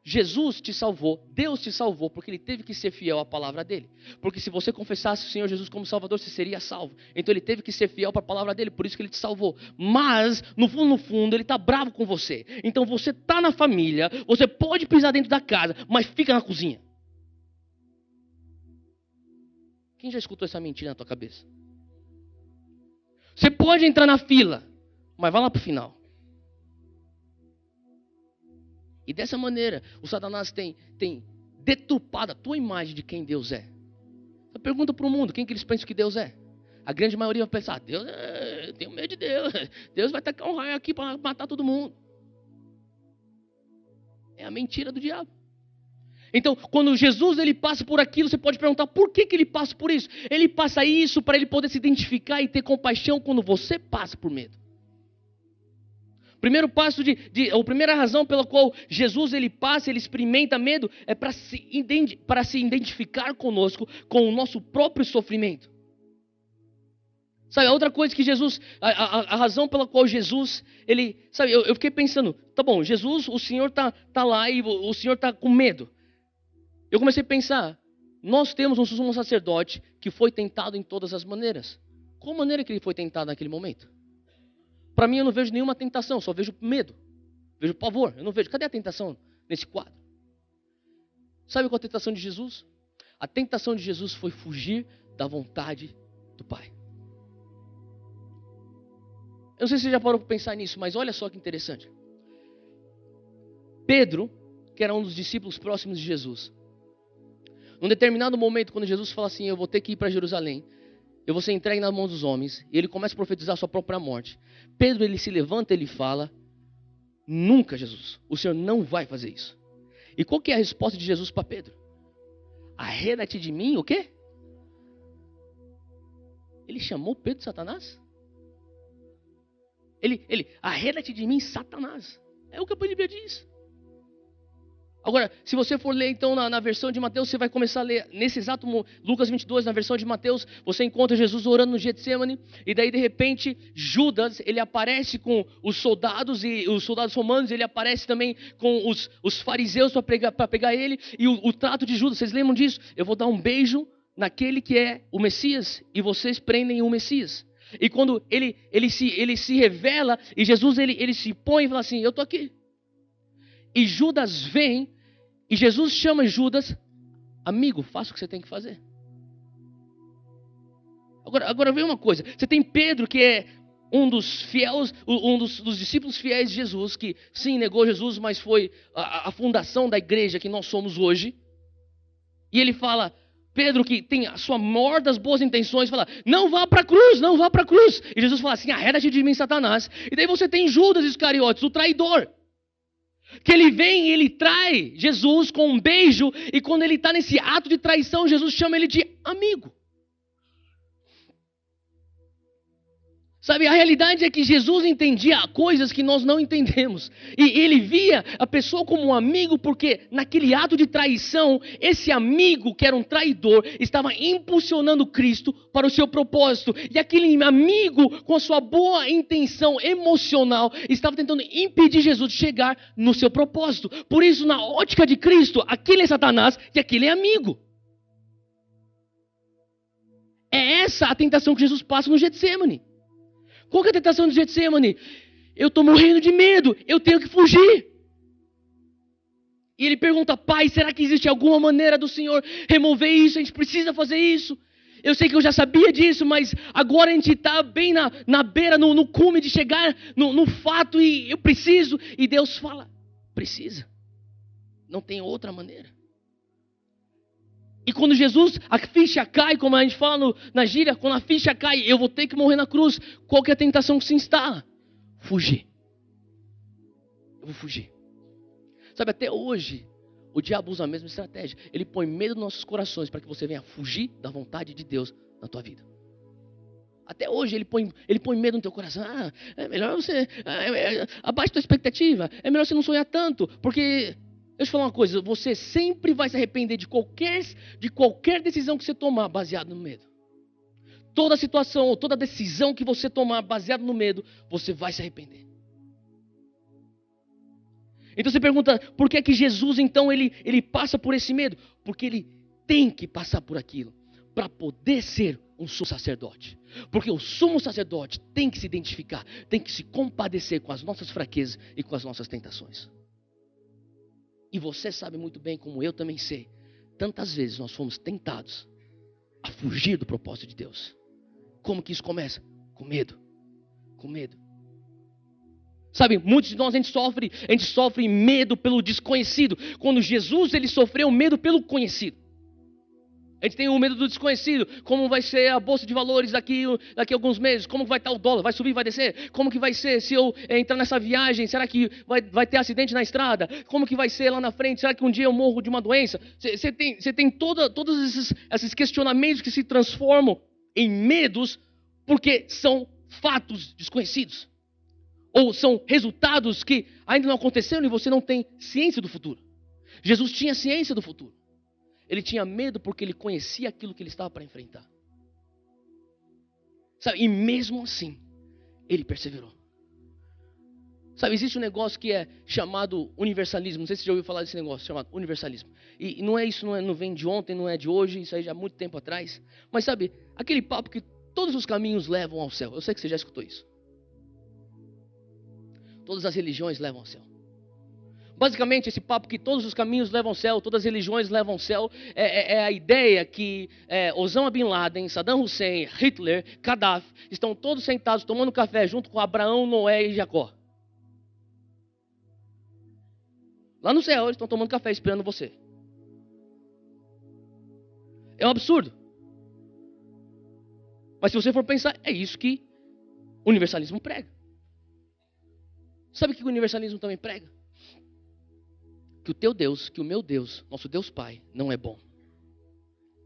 Speaker 1: Jesus te salvou, Deus te salvou, porque Ele teve que ser fiel à palavra dEle. Porque se você confessasse o Senhor Jesus como Salvador, você seria salvo. Então Ele teve que ser fiel para a palavra dEle, por isso que Ele te salvou. Mas, no fundo, Ele está bravo com você. Então você está na família, você pode pisar dentro da casa, mas fica na cozinha. Quem já escutou essa mentira na tua cabeça? Você pode entrar na fila, mas vai lá para o final. E dessa maneira, o Satanás tem deturpado a tua imagem de quem Deus é. Você pergunta para o mundo, quem que eles pensam que Deus é? A grande maioria vai pensar, Deus, eu tenho medo de Deus. Deus vai tacar um raio aqui para matar todo mundo. É a mentira do diabo. Então, quando Jesus ele passa por aquilo, você pode perguntar, por que ele passa por isso? Ele passa isso para ele poder se identificar e ter compaixão quando você passa por medo. Primeiro passo a primeira razão pela qual Jesus ele passa, ele experimenta medo, é para se identificar conosco com o nosso próprio sofrimento. Sabe, a outra coisa que Jesus, a razão pela qual Jesus, ele, sabe, eu fiquei pensando, tá bom, Jesus, o Senhor tá lá e o Senhor tá com medo. Eu comecei a pensar, nós temos um sumo sacerdote que foi tentado em todas as maneiras. Qual maneira que ele foi tentado naquele momento? Para mim eu não vejo nenhuma tentação, só vejo medo, vejo pavor, eu não vejo. Cadê a tentação nesse quadro? Sabe qual a tentação de Jesus? A tentação de Jesus foi fugir da vontade do Pai. Eu não sei se você já parou para pensar nisso, mas olha só que interessante. Pedro, que era um dos discípulos próximos de Jesus, num determinado momento, quando Jesus fala assim, eu vou ter que ir para Jerusalém, eu vou ser entregue nas mãos dos homens, e ele começa a profetizar a sua própria morte. Pedro, ele se levanta e ele fala, nunca, Jesus, o Senhor não vai fazer isso. E qual que é a resposta de Jesus para Pedro? Arreda-te de mim, o quê? Ele chamou Pedro de Satanás? Arreda-te de mim, Satanás. É o que a Bíblia diz. Agora, se você for ler então na versão de Mateus, você vai começar a ler nesse exato Lucas 22, na versão de Mateus, você encontra Jesus orando no Getsemane, e daí de repente Judas, ele aparece com os soldados e os soldados romanos, ele aparece também com os fariseus para pegar ele, e o trato de Judas, vocês lembram disso? Eu vou dar um beijo naquele que é o Messias, e vocês prendem o Messias. E quando ele se revela, e Jesus ele se põe e fala assim, eu estou aqui. E Judas vem, e Jesus chama Judas, amigo, faça o que você tem que fazer. Agora vem uma coisa, você tem Pedro que é um dos fiéis, dos discípulos fiéis de Jesus, que sim, negou Jesus, mas foi a fundação da igreja que nós somos hoje. E ele fala, Pedro que tem a sua maior das boas intenções, fala, não vá para a cruz, não vá para a cruz. E Jesus fala assim, arreda-te de mim, Satanás. E daí você tem Judas Iscariotes, o traidor. Que ele vem e ele trai Jesus com um beijo, e quando ele está nesse ato de traição, Jesus chama ele de amigo. Sabe, a realidade é que Jesus entendia coisas que nós não entendemos. E ele via a pessoa como um amigo, porque naquele ato de traição, esse amigo que era um traidor, estava impulsionando Cristo para o seu propósito. E aquele amigo, com a sua boa intenção emocional, estava tentando impedir Jesus de chegar no seu propósito. Por isso, na ótica de Cristo, aquele é Satanás e aquele é amigo. É essa a tentação que Jesus passa no Getsemane. Qual que é a tentação do Getsemane? Eu estou morrendo de medo, eu tenho que fugir. E ele pergunta, Pai, será que existe alguma maneira do Senhor remover isso? A gente precisa fazer isso. Eu sei que eu já sabia disso, mas agora a gente está bem na beira, no cume de chegar no fato, e eu preciso. E Deus fala, precisa. Não tem outra maneira. E quando Jesus, a ficha cai, como a gente fala na gíria, quando a ficha cai, eu vou ter que morrer na cruz. Qual que é a tentação que se instala? Fugir. Eu vou fugir. Sabe, até hoje, o diabo usa a mesma estratégia. Ele põe medo nos nossos corações para que você venha fugir da vontade de Deus na tua vida. Até hoje ele põe medo no teu coração. É melhor você, abaixo da tua expectativa. É melhor você não sonhar tanto, porque... Deixa eu falar uma coisa, você sempre vai se arrepender de qualquer decisão que você tomar baseado no medo. Toda situação ou toda decisão que você tomar baseado no medo, você vai se arrepender. Então você pergunta, por que é que Jesus então ele passa por esse medo? Porque ele tem que passar por aquilo para poder ser um sumo sacerdote. Porque o sumo sacerdote tem que se identificar, tem que se compadecer com as nossas fraquezas e com as nossas tentações. E você sabe muito bem, como eu também sei, tantas vezes nós fomos tentados a fugir do propósito de Deus. Como que isso começa? Com medo. Com medo. Sabe, muitos de nós a gente sofre medo pelo desconhecido. Quando Jesus ele sofreu medo pelo conhecido. A gente tem o medo do desconhecido. Como vai ser a bolsa de valores daqui a alguns meses? Como vai estar o dólar? Vai subir, vai descer? Como que vai ser se eu entrar nessa viagem? Será que vai ter acidente na estrada? Como que vai ser lá na frente? Será que um dia eu morro de uma doença? Você tem todos esses questionamentos que se transformam em medos porque são fatos desconhecidos. Ou são resultados que ainda não aconteceram e você não tem ciência do futuro. Jesus tinha ciência do futuro. Ele tinha medo porque ele conhecia aquilo que ele estava para enfrentar. Sabe? E mesmo assim, ele perseverou. Sabe, existe um negócio que é chamado universalismo. Não sei se você já ouviu falar desse negócio, chamado universalismo. E não é isso, não vem de ontem, não é de hoje, isso aí já há muito tempo atrás. Mas sabe, aquele papo que todos os caminhos levam ao céu. Eu sei que você já escutou isso. Todas as religiões levam ao céu. Basicamente, esse papo que todos os caminhos levam ao céu, todas as religiões levam ao céu, é a ideia que Osama Bin Laden, Saddam Hussein, Hitler, Gaddafi, estão todos sentados tomando café junto com Abraão, Noé e Jacó. Lá no céu, eles estão tomando café esperando você. É um absurdo. Mas se você for pensar, é isso que o universalismo prega. Sabe o que o universalismo também prega? Que o teu Deus, que o meu Deus, nosso Deus Pai, não é bom.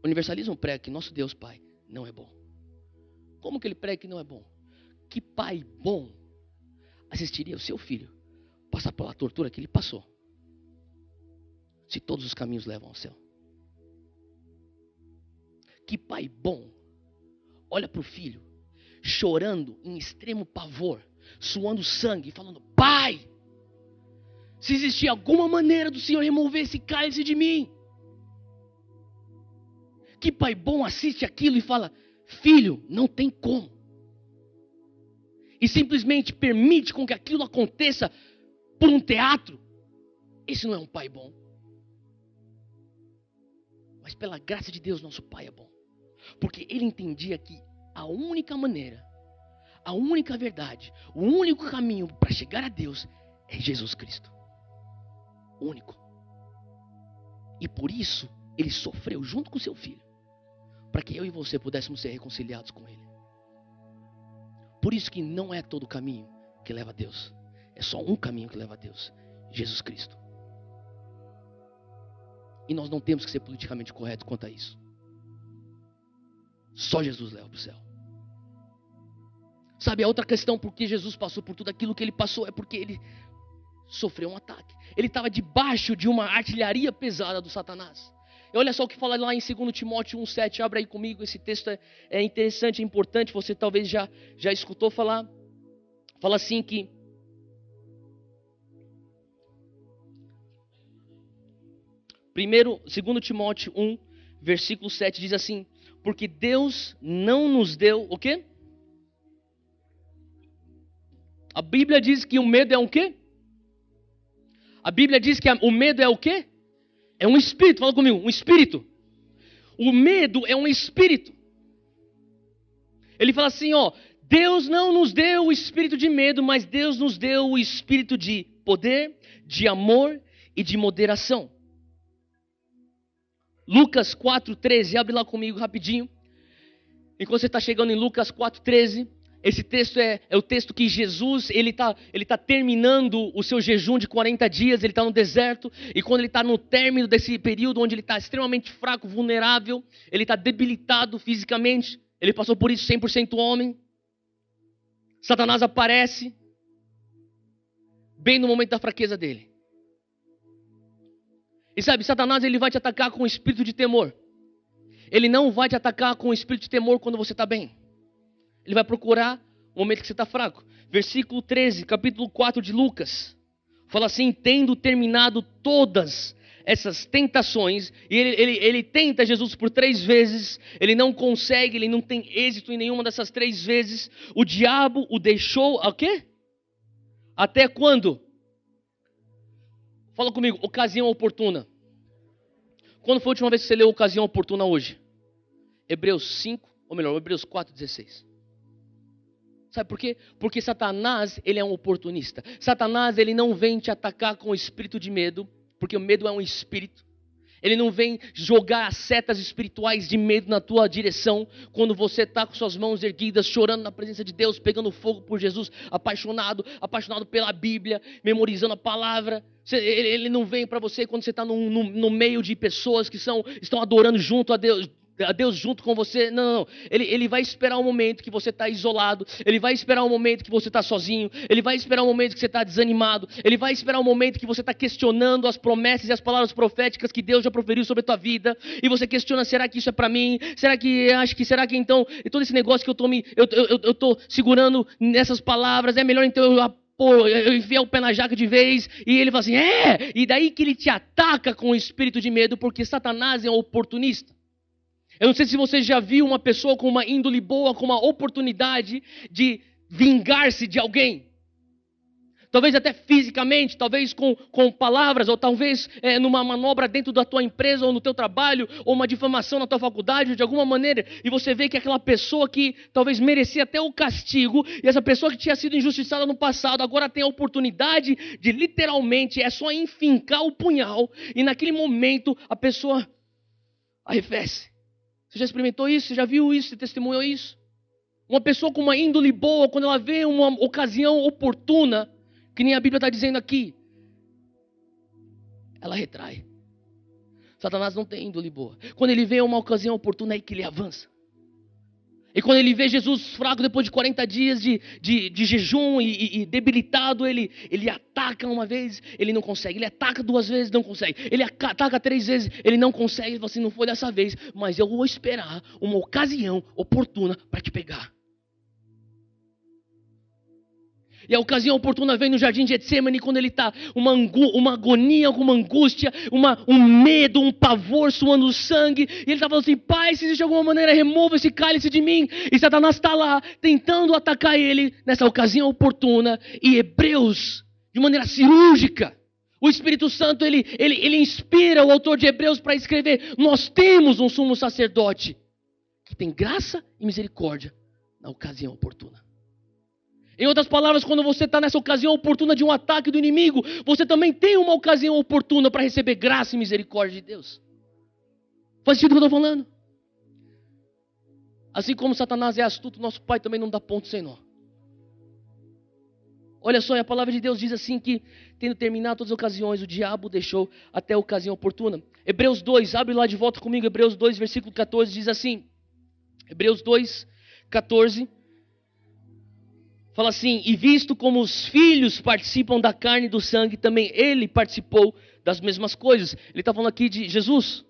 Speaker 1: O universalismo prega que nosso Deus Pai não é bom. Como que ele prega que não é bom? Que pai bom assistiria o seu filho passar pela tortura que ele passou, se todos os caminhos levam ao céu? Que pai bom olha para o filho, chorando em extremo pavor, suando sangue, falando: Pai, se existir alguma maneira do Senhor remover esse cálice de mim. Que pai bom assiste aquilo e fala: filho, não tem como. E simplesmente permite com que aquilo aconteça por um teatro. Esse não é um pai bom. Mas pela graça de Deus, nosso pai é bom. Porque ele entendia que a única maneira, a única verdade, o único caminho para chegar a Deus é Jesus Cristo. Único. E por isso ele sofreu junto com seu filho, para que eu e você pudéssemos ser reconciliados com ele. Por isso que não é todo caminho que leva a Deus, é só um caminho que leva a Deus: Jesus Cristo. E nós não temos que ser politicamente corretos quanto a isso. Só Jesus leva para o céu. Sabe, a outra questão por que Jesus passou por tudo aquilo que ele passou é porque ele sofreu um ataque. Ele estava debaixo de uma artilharia pesada do Satanás. E olha só o que fala lá em 2 Timóteo 1,7. Abra aí comigo, esse texto é interessante, é importante. Você talvez já escutou falar. Fala assim que... Primeiro, 2 Timóteo 1, versículo 7 diz assim: porque Deus não nos deu o quê? A Bíblia diz que o medo é um quê? A Bíblia diz que o medo é o quê? É um espírito. Fala comigo, um espírito. O medo é um espírito. Ele fala assim, ó: Deus não nos deu o espírito de medo, mas Deus nos deu o espírito de poder, de amor e de moderação. Lucas 4,13, abre lá comigo rapidinho. Enquanto você está chegando em Lucas 4,13, esse texto é o texto que Jesus, ele tá terminando o seu jejum de 40 dias, ele está no deserto, e quando ele está no término desse período, onde ele está extremamente fraco, vulnerável, ele está debilitado fisicamente, ele passou por isso 100% homem, Satanás aparece, bem no momento da fraqueza dele. E sabe, Satanás ele vai te atacar com o espírito de temor. Ele não vai te atacar com o espírito de temor quando você está bem. Ele vai procurar o momento que você está fraco. Versículo 13, capítulo 4 de Lucas. Fala assim, tendo terminado todas essas tentações, e ele tenta Jesus por 3 vezes, ele não consegue, ele não tem êxito em nenhuma dessas 3 vezes, o diabo o deixou, o quê? Até quando? Fala comigo, ocasião oportuna. Quando foi a última vez que você leu ocasião oportuna hoje? Hebreus 5, ou melhor, Hebreus 4:16. Sabe por quê? Porque Satanás, ele é um oportunista. Satanás, ele não vem te atacar com o espírito de medo, porque o medo é um espírito. Ele não vem jogar setas espirituais de medo na tua direção, quando você está com suas mãos erguidas, chorando na presença de Deus, pegando fogo por Jesus, apaixonado pela Bíblia, memorizando a palavra. Ele não vem para você quando você está no meio de pessoas que estão adorando junto a Deus junto com você. Não. Ele vai esperar um momento que você está isolado. Ele vai esperar um momento que você está sozinho. Ele vai esperar um momento que você está desanimado. Ele vai esperar um momento que você está questionando as promessas e as palavras proféticas que Deus já proferiu sobre a tua vida. E você questiona, será que isso é para mim? Será que então, e todo esse negócio que eu estou segurando nessas palavras, é melhor então eu enfiar o pé na jaca de vez. E ele fala assim, e daí que ele te ataca com o espírito de medo, porque Satanás é um oportunista. Eu não sei se você já viu uma pessoa com uma índole boa, com uma oportunidade de vingar-se de alguém. Talvez até fisicamente, talvez com palavras, ou talvez numa manobra dentro da tua empresa, ou no teu trabalho, ou uma difamação na tua faculdade, ou de alguma maneira, e você vê que aquela pessoa que talvez merecia até o castigo, e essa pessoa que tinha sido injustiçada no passado, agora tem a oportunidade de literalmente, é só enfincar o punhal, e naquele momento a pessoa arrefece. Você já experimentou isso? Você já viu isso? Você testemunhou isso? Uma pessoa com uma índole boa, quando ela vê uma ocasião oportuna, que nem a Bíblia está dizendo aqui, ela retrai. Satanás não tem índole boa. Quando ele vê uma ocasião oportuna, é aí que ele avança. E quando ele vê Jesus fraco depois de 40 dias de jejum e debilitado, ele ataca uma vez, ele não consegue. Ele ataca 2 vezes, não consegue. Ele ataca 3 vezes, ele não consegue. Ele fala assim, não foi dessa vez, mas eu vou esperar uma ocasião oportuna para te pegar. E a ocasião oportuna vem no jardim de Getsemane, quando ele está uma agonia, uma angústia, um medo, um pavor, suando sangue. E ele está falando assim, Pai, se existe alguma maneira, remova esse cálice de mim. E Satanás está lá, tentando atacar ele nessa ocasião oportuna. E Hebreus, de maneira cirúrgica, o Espírito Santo, ele inspira o autor de Hebreus para escrever, nós temos um sumo sacerdote que tem graça e misericórdia na ocasião oportuna. Em outras palavras, quando você está nessa ocasião oportuna de um ataque do inimigo, você também tem uma ocasião oportuna para receber graça e misericórdia de Deus. Faz sentido o que eu estou falando? Assim como Satanás é astuto, nosso Pai também não dá ponto sem nó. Olha só, a palavra de Deus diz assim que, tendo terminado todas as ocasiões, o diabo deixou até a ocasião oportuna. Hebreus 2, abre lá de volta comigo, Hebreus 2, versículo 14, diz assim. Hebreus 2, 14. Fala assim, e visto como os filhos participam da carne e do sangue, também ele participou das mesmas coisas. Ele está falando aqui de Jesus.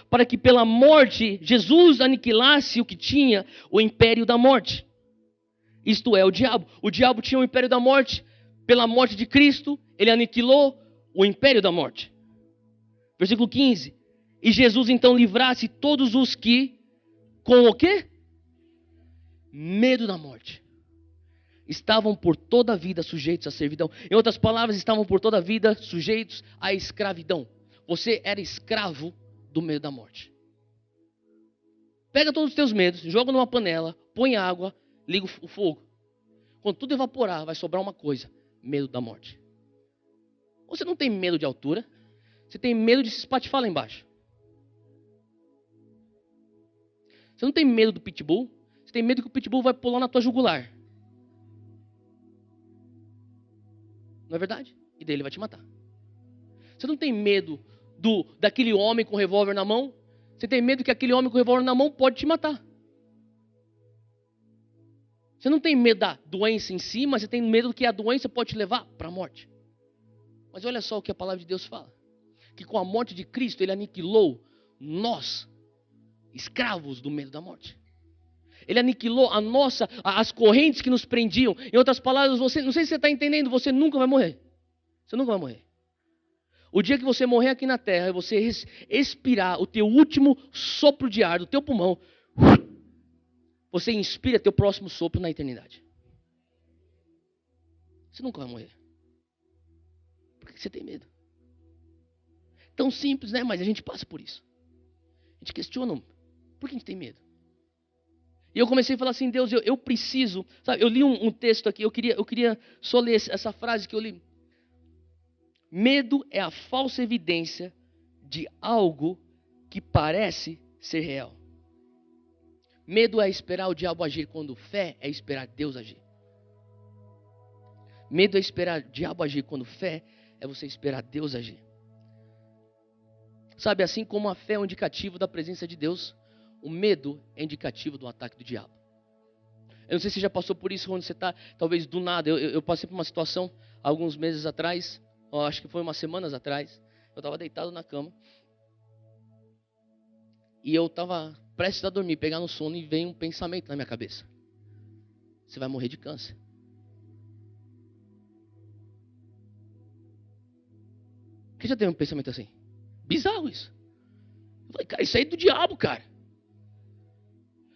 Speaker 1: Para que pela morte, Jesus aniquilasse o que tinha o império da morte. Isto é, o diabo. O diabo tinha o império da morte. Pela morte de Cristo, ele aniquilou o império da morte. Versículo 15. E Jesus então livrasse todos os que, com o quê? Medo da morte. Estavam por toda a vida sujeitos à servidão. Em outras palavras, estavam por toda a vida sujeitos à escravidão. Você era escravo do medo da morte. Pega todos os teus medos, joga numa panela, põe água, liga o fogo. Quando tudo evaporar, vai sobrar uma coisa: medo da morte. Você não tem medo de altura, você tem medo de se espatifar lá embaixo. Você não tem medo do pitbull, você tem medo que o pitbull vai pular na tua jugular. Não é verdade? E daí ele vai te matar. Você não tem medo daquele homem com revólver na mão? Você tem medo que aquele homem com revólver na mão pode te matar. Você não tem medo da doença em si, mas você tem medo que a doença pode te levar para a morte. Mas olha só o que a palavra de Deus fala. Que com a morte de Cristo, ele aniquilou nós, escravos do medo da morte. Ele aniquilou as correntes que nos prendiam. Em outras palavras, não sei se você está entendendo, você nunca vai morrer. Você nunca vai morrer. O dia que você morrer aqui na terra, e você expirar o teu último sopro de ar do teu pulmão, você inspira teu próximo sopro na eternidade. Você nunca vai morrer. Por que você tem medo? Tão simples, né? Mas a gente passa por isso. A gente questiona, por que a gente tem medo? E eu comecei a falar assim, Deus, eu preciso... Sabe, eu li um texto aqui, eu queria só ler essa frase que eu li. Medo é a falsa evidência de algo que parece ser real. Medo é esperar o diabo agir, quando fé é esperar Deus agir. Medo é esperar o diabo agir, quando fé é você esperar Deus agir. Sabe, assim como a fé é um indicativo da presença de Deus, o medo é indicativo do ataque do diabo. Eu não sei se você já passou por isso quando você está, talvez do nada. Eu passei por uma situação alguns meses atrás, acho que foi umas semanas atrás. Eu estava deitado na cama e eu estava prestes a dormir, pegar no sono, e veio um pensamento na minha cabeça: você vai morrer de câncer. Quem já teve um pensamento assim? Bizarro isso. Eu falei, cara, isso aí é do diabo, cara.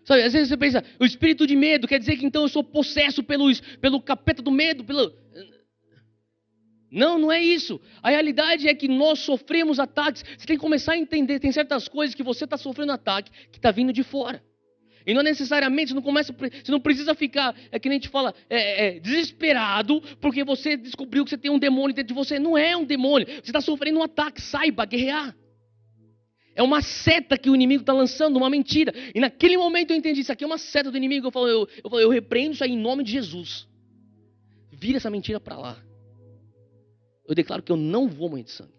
Speaker 1: Sabe, às vezes você pensa, o espírito de medo quer dizer que então eu sou possesso pelo capeta do medo. Não, não é isso. A realidade é que nós sofremos ataques. Você tem que começar a entender, tem certas coisas que você está sofrendo ataque que está vindo de fora. E não necessariamente, você não precisa ficar, é que nem a gente fala, desesperado, porque você descobriu que você tem um demônio dentro de você. Não é um demônio, você está sofrendo um ataque, saiba guerrear. É uma seta que o inimigo está lançando, uma mentira. E naquele momento eu entendi, isso aqui é uma seta do inimigo. Eu repreendo isso aí em nome de Jesus. Vira essa mentira para lá. Eu declaro que eu não vou morrer de sangue.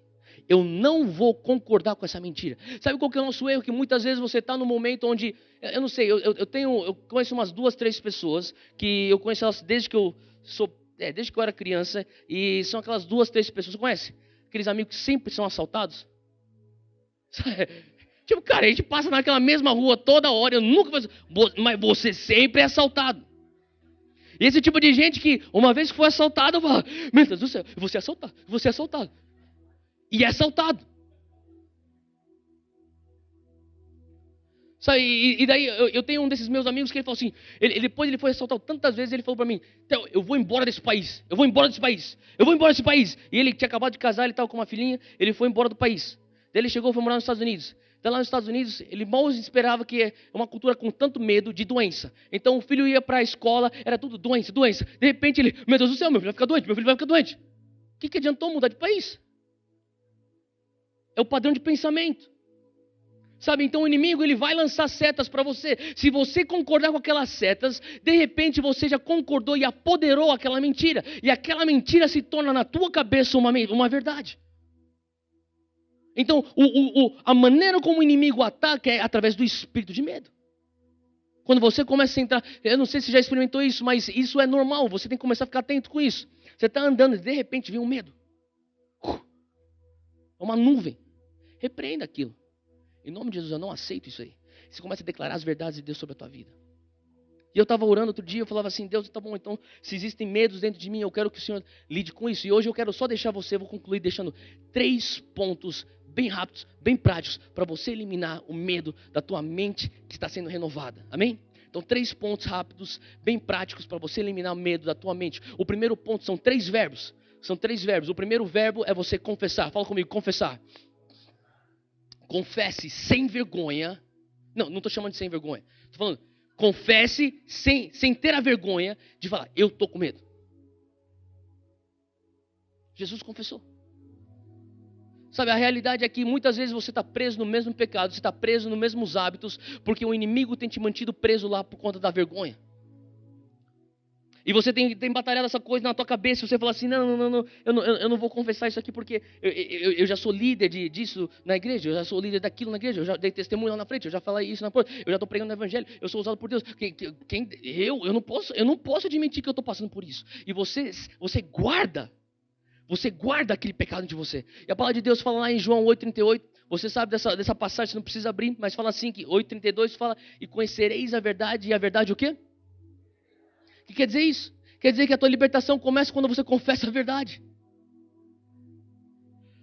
Speaker 1: Eu não vou concordar com essa mentira. Sabe qual que é o nosso erro? Que muitas vezes você está num momento onde, eu não sei, eu conheço umas 2, 3 pessoas que eu conheço elas desde que eu era criança, e são aquelas 2, 3 pessoas, você conhece? Aqueles amigos que sempre são assaltados. Tipo, cara, a gente passa naquela mesma rua toda hora, eu nunca faço, mas você sempre é assaltado. E esse tipo de gente que, uma vez que foi assaltado, fala, meu Deus do céu, eu vou ser assaltado. E é assaltado. Sabe, e daí eu tenho um desses meus amigos que ele falou assim, depois ele foi assaltado tantas vezes, ele falou para mim, eu vou embora desse país. E ele tinha acabado de casar, ele estava com uma filhinha, ele foi embora do país. Daí ele chegou, foi morar nos Estados Unidos. Daí lá nos Estados Unidos, ele mal esperava, que é uma cultura com tanto medo de doença. Então o filho ia para a escola, era tudo doença. De repente ele, meu Deus do céu, meu filho vai ficar doente. O que adiantou mudar de país? É o padrão de pensamento. Sabe, então o inimigo, ele vai lançar setas para você. Se você concordar com aquelas setas, de repente você já concordou e apoderou aquela mentira. E aquela mentira se torna na tua cabeça uma verdade. Então, a maneira como o inimigo ataca é através do espírito de medo. Quando você começa a entrar, eu não sei se já experimentou isso, mas isso é normal, você tem que começar a ficar atento com isso. Você está andando e de repente vem um medo. É uma nuvem. Repreenda aquilo. Em nome de Jesus, eu não aceito isso aí. Você começa a declarar as verdades de Deus sobre a tua vida. E eu estava orando outro dia, eu falava assim, Deus, tá bom, então, se existem medos dentro de mim, eu quero que o Senhor lide com isso. E hoje eu quero só deixar você, vou concluir deixando 3 pontos bem rápidos, bem práticos, para você eliminar o medo da tua mente que está sendo renovada. Amém? Então, 3 pontos rápidos, bem práticos, para você eliminar o medo da tua mente. O primeiro ponto são 3 verbos. O primeiro verbo é você confessar. Fala comigo, confessar. Confesse sem vergonha. Não estou chamando de sem vergonha. Estou falando, confesse sem ter a vergonha de falar, eu estou com medo. Jesus confessou. Sabe, a realidade é que muitas vezes você está preso no mesmo pecado, você está preso nos mesmos hábitos, porque o inimigo tem te mantido preso lá por conta da vergonha. E você tem batalhado essa coisa na tua cabeça, você fala assim, não, eu não vou confessar isso aqui porque eu já sou líder disso na igreja, eu já sou líder daquilo na igreja, eu já dei testemunho lá na frente, eu já falei isso na porta, eu já estou pregando no evangelho, eu sou usado por Deus. Eu não posso admitir que eu estou passando por isso. E você guarda aquele pecado de você. E a palavra de Deus fala lá em João 8,38, você sabe dessa passagem, você não precisa abrir, mas fala assim, que 8,32 fala, e conhecereis a verdade, e a verdade o quê? O que quer dizer isso? Quer dizer que a tua libertação começa quando você confessa a verdade.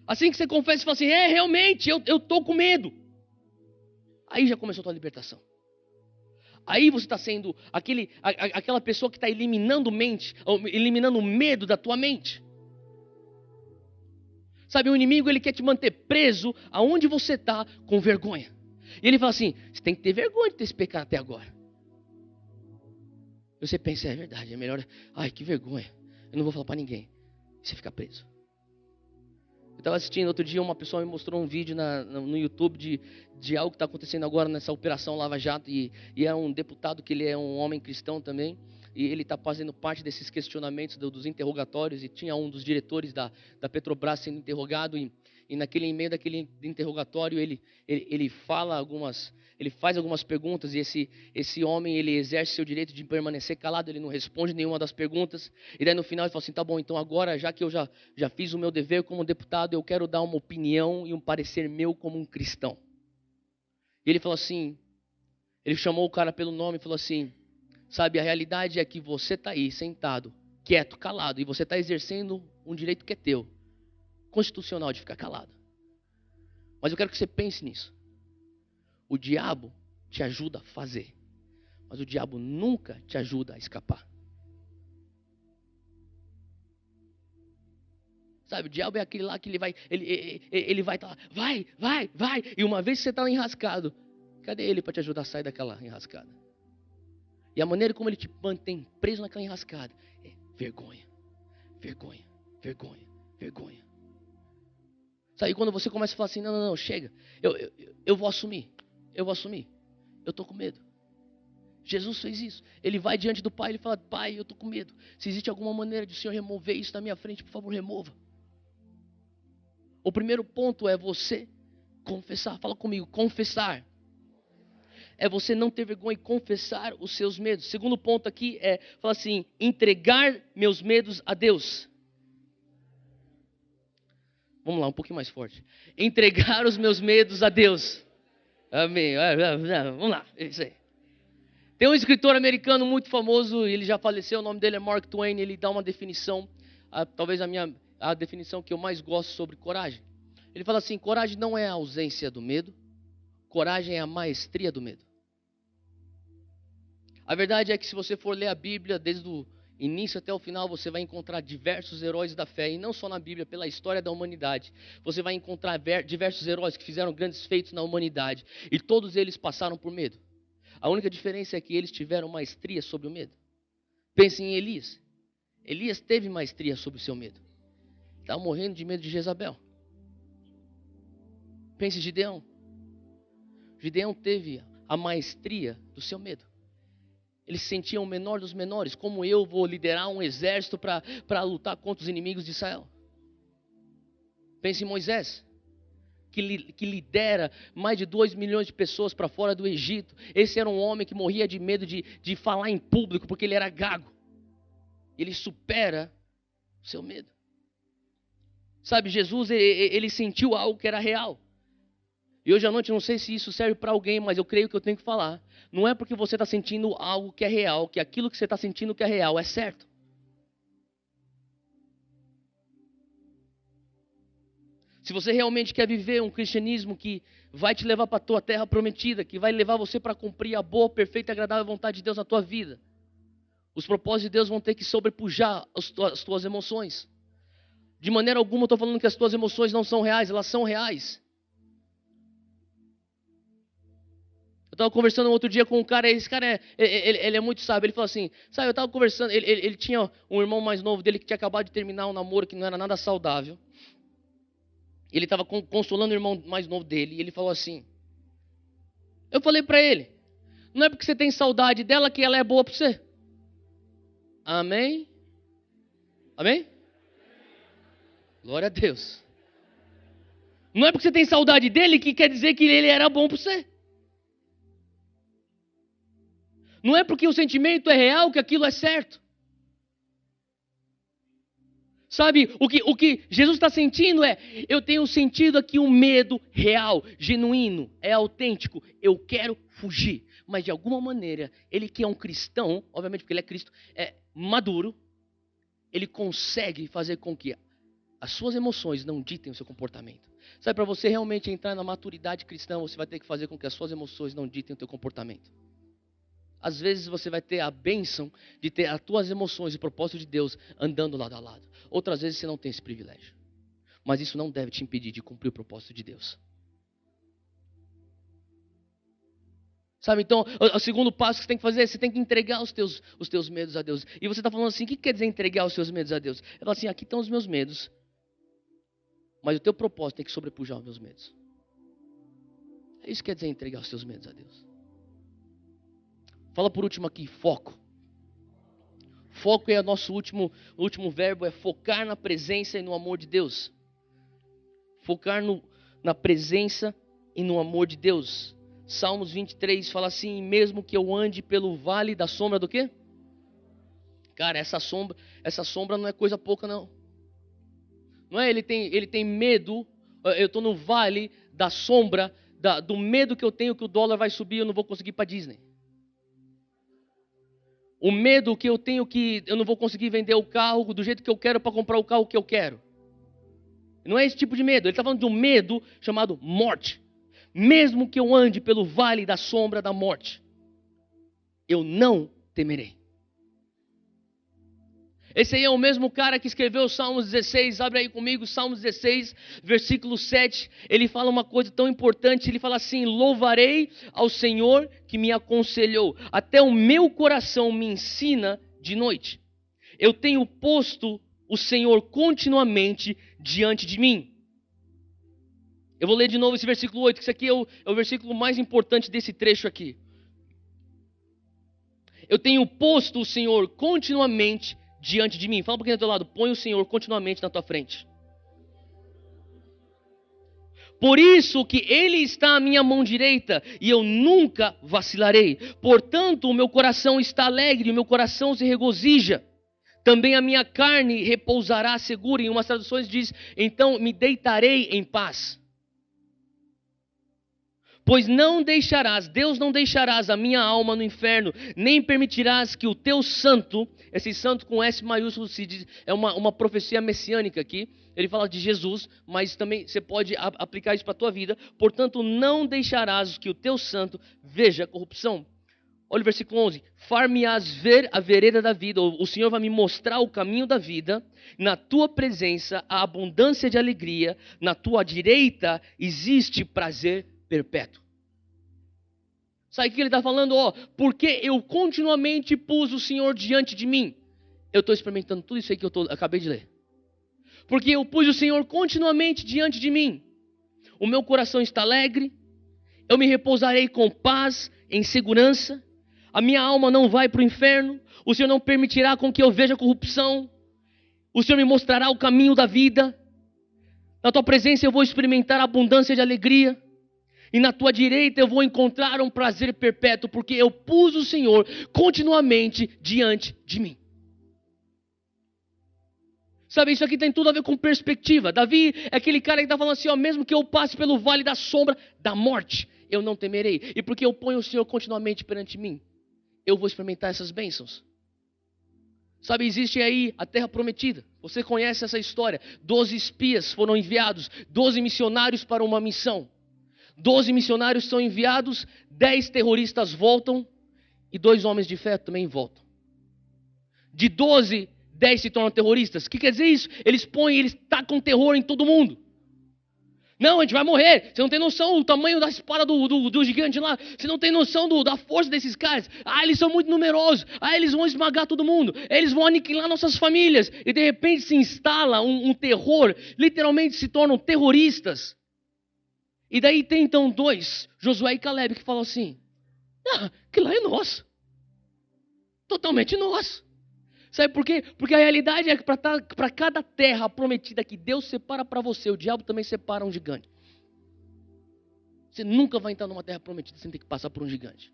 Speaker 1: Assim que você confessa e fala assim, realmente, eu estou com medo. Aí já começou a tua libertação. Aí você está sendo aquela pessoa que está eliminando o medo da tua mente. Sabe, o inimigo, ele quer te manter preso aonde você está com vergonha. E ele fala assim, você tem que ter vergonha de ter esse pecado até agora. E você pensa, é verdade, é melhor, ai que vergonha, eu não vou falar para ninguém. E você fica preso. Eu estava assistindo outro dia, uma pessoa me mostrou um vídeo no YouTube de algo que está acontecendo agora nessa operação Lava Jato. E é um deputado que ele é um homem cristão também. E ele está fazendo parte desses questionamentos dos interrogatórios. E tinha um dos diretores da Petrobras sendo interrogado. E naquele meio daquele interrogatório ele faz algumas perguntas. E esse homem, ele exerce seu direito de permanecer calado. Ele não responde nenhuma das perguntas. E daí no final ele fala assim, tá bom, então agora já que eu já fiz o meu dever como deputado, eu quero dar uma opinião e um parecer meu como um cristão. E ele falou assim, ele chamou o cara pelo nome e falou assim, sabe, a realidade é que você está aí sentado, quieto, calado, e você está exercendo um direito que é teu, constitucional, de ficar calado. Mas eu quero que você pense nisso. O diabo te ajuda a fazer, mas o diabo nunca te ajuda a escapar. Sabe, o diabo é aquele lá que ele vai estar lá, vai. E uma vez que você está enrascado, cadê ele para te ajudar a sair daquela enrascada? E a maneira como ele te mantém preso naquela enrascada é vergonha. Sabe, quando você começa a falar assim, não, chega, eu vou assumir, eu estou com medo. Jesus fez isso, ele vai diante do Pai, ele fala, Pai, eu estou com medo. Se existe alguma maneira de o Senhor remover isso da minha frente, por favor, remova. O primeiro ponto é você confessar. Fala comigo, confessar. É você não ter vergonha e confessar os seus medos. Segundo ponto aqui é, fala assim, entregar meus medos a Deus. Vamos lá, um pouquinho mais forte. Entregar os meus medos a Deus. Amém. Vamos lá, é isso aí. Tem um escritor americano muito famoso, ele já faleceu, o nome dele é Mark Twain, ele dá uma definição, talvez a definição que eu mais gosto sobre coragem. Ele fala assim, coragem não é a ausência do medo, coragem é a maestria do medo. A verdade é que se você for ler a Bíblia, desde o início até o final, você vai encontrar diversos heróis da fé, e não só na Bíblia, pela história da humanidade. Você vai encontrar diversos heróis que fizeram grandes feitos na humanidade, e todos eles passaram por medo. A única diferença é que eles tiveram maestria sobre o medo. Pense em Elias. Elias teve maestria sobre o seu medo. Estava morrendo de medo de Jezabel. Pense em Gideão. Gideão teve a maestria do seu medo. Ele se sentia o menor dos menores. Como eu vou liderar um exército para lutar contra os inimigos de Israel? Pense em Moisés, que lidera mais de 2 milhões de pessoas para fora do Egito. Esse era um homem que morria de medo de falar em público, porque ele era gago. Ele supera o seu medo. Sabe, Jesus, ele sentiu algo que era real. E hoje à noite, não sei se isso serve para alguém, mas eu creio que eu tenho que falar. Não é porque você está sentindo algo que é real, que aquilo que você está sentindo que é real é certo. Se você realmente quer viver um cristianismo que vai te levar para a tua terra prometida, que vai levar você para cumprir a boa, perfeita e agradável vontade de Deus na tua vida, os propósitos de Deus vão ter que sobrepujar as tuas emoções. De maneira alguma eu estou falando que as tuas emoções não são reais, elas são reais. Eu estava conversando um outro dia com um cara, esse cara ele é muito sábio, ele falou assim, sabe, eu estava conversando, ele tinha um irmão mais novo dele que tinha acabado de terminar um namoro que não era nada saudável. Ele estava consolando o irmão mais novo dele, e ele falou assim, eu falei para ele, não é porque você tem saudade dela que ela é boa para você. Amém? Amém? Glória a Deus. Não é porque você tem saudade dele que quer dizer que ele era bom para você. Não é porque o sentimento é real que aquilo é certo. Sabe, o que Jesus está sentindo é, eu tenho sentido aqui um medo real, genuíno, é autêntico, eu quero fugir. Mas de alguma maneira, ele que é um cristão, obviamente porque ele é Cristo, é maduro, ele consegue fazer com que as suas emoções não ditem o seu comportamento. Sabe, para você realmente entrar na maturidade cristã, você vai ter que fazer com que as suas emoções não ditem o teu comportamento. Às vezes você vai ter a bênção de ter as tuas emoções e o propósito de Deus andando lado a lado. Outras vezes você não tem esse privilégio. Mas isso não deve te impedir de cumprir o propósito de Deus. Sabe, então, o segundo passo que você tem que fazer é você tem que entregar os teus medos a Deus. E você está falando assim, o que quer dizer entregar os seus medos a Deus? Ele fala assim, aqui estão os meus medos, mas o teu propósito tem que sobrepujar os meus medos. É isso que quer dizer entregar os teus medos a Deus. Fala por último aqui, foco. Foco é o nosso último verbo, é focar na presença e no amor de Deus. Focar na presença e no amor de Deus. Salmos 23 fala assim, mesmo que eu ande pelo vale da sombra do quê? Cara, essa sombra não é coisa pouca não. Não é? Ele tem medo, eu estou no vale da sombra, do medo que eu tenho que o dólar vai subir e eu não vou conseguir ir para Disney. O medo que eu tenho que eu não vou conseguir vender o carro do jeito que eu quero para comprar o carro que eu quero. Não é esse tipo de medo, ele está falando de um medo chamado morte. Mesmo que eu ande pelo vale da sombra da morte, eu não temerei. Esse aí é o mesmo cara que escreveu o Salmos 16, abre aí comigo, Salmos 16, versículo 7. Ele fala uma coisa tão importante, ele fala assim, louvarei ao Senhor que me aconselhou, até o meu coração me ensina de noite. Eu tenho posto o Senhor continuamente diante de mim. Eu vou ler de novo esse versículo 8, que isso aqui é o versículo mais importante desse trecho aqui. Eu tenho posto o Senhor continuamente diante de mim. Fala um pouquinho do teu lado, põe o Senhor continuamente na tua frente. Por isso que Ele está à minha mão direita e eu nunca vacilarei. Portanto, o meu coração está alegre, o meu coração se regozija. Também a minha carne repousará segura. Em umas traduções diz, então me deitarei em paz. Pois não deixarás, Deus não deixarás a minha alma no inferno, nem permitirás que o teu santo, esse santo com S maiúsculo, se diz, é uma profecia messiânica aqui, ele fala de Jesus, mas também você pode aplicar isso para a tua vida. Portanto, não deixarás que o teu santo veja a corrupção. Olha o versículo 11, far-me-ás ver a vereda da vida, o Senhor vai me mostrar o caminho da vida, na tua presença há abundância de alegria, na tua direita existe prazer perpétuo. Sabe o que ele está falando? Porque eu continuamente pus o Senhor diante de mim. Eu estou experimentando tudo isso aí que eu acabei de ler. Porque eu pus o Senhor continuamente diante de mim. O meu coração está alegre. Eu me repousarei com paz, em segurança. A minha alma não vai para o inferno. O Senhor não permitirá com que eu veja corrupção. O Senhor me mostrará o caminho da vida. Na tua presença eu vou experimentar a abundância de alegria. E na tua direita eu vou encontrar um prazer perpétuo, porque eu pus o Senhor continuamente diante de mim. Sabe, isso aqui tem tudo a ver com perspectiva. Davi é aquele cara que está falando assim, mesmo que eu passe pelo vale da sombra da morte, eu não temerei. E porque eu ponho o Senhor continuamente perante mim, eu vou experimentar essas bênçãos. Sabe, existe aí a terra prometida. Você conhece essa história. 12 espias foram enviados, 12 missionários para uma missão. 12 missionários são enviados, 10 terroristas voltam e 2 homens de fé também voltam. De 12, 10 se tornam terroristas. O que quer dizer isso? Eles tacam terror em todo mundo. Não, a gente vai morrer. Você não tem noção do tamanho da espada do gigante lá. Você não tem noção da força desses caras. Eles são muito numerosos. Eles vão esmagar todo mundo. Eles vão aniquilar nossas famílias. E de repente se instala um terror. Literalmente se tornam terroristas. E daí tem então 2, Josué e Caleb, que falam assim, aquilo lá é nosso. Totalmente nosso. Sabe por quê? Porque a realidade é que para cada terra prometida que Deus separa para você, o diabo também separa um gigante. Você nunca vai entrar numa terra prometida sem ter que passar por um gigante.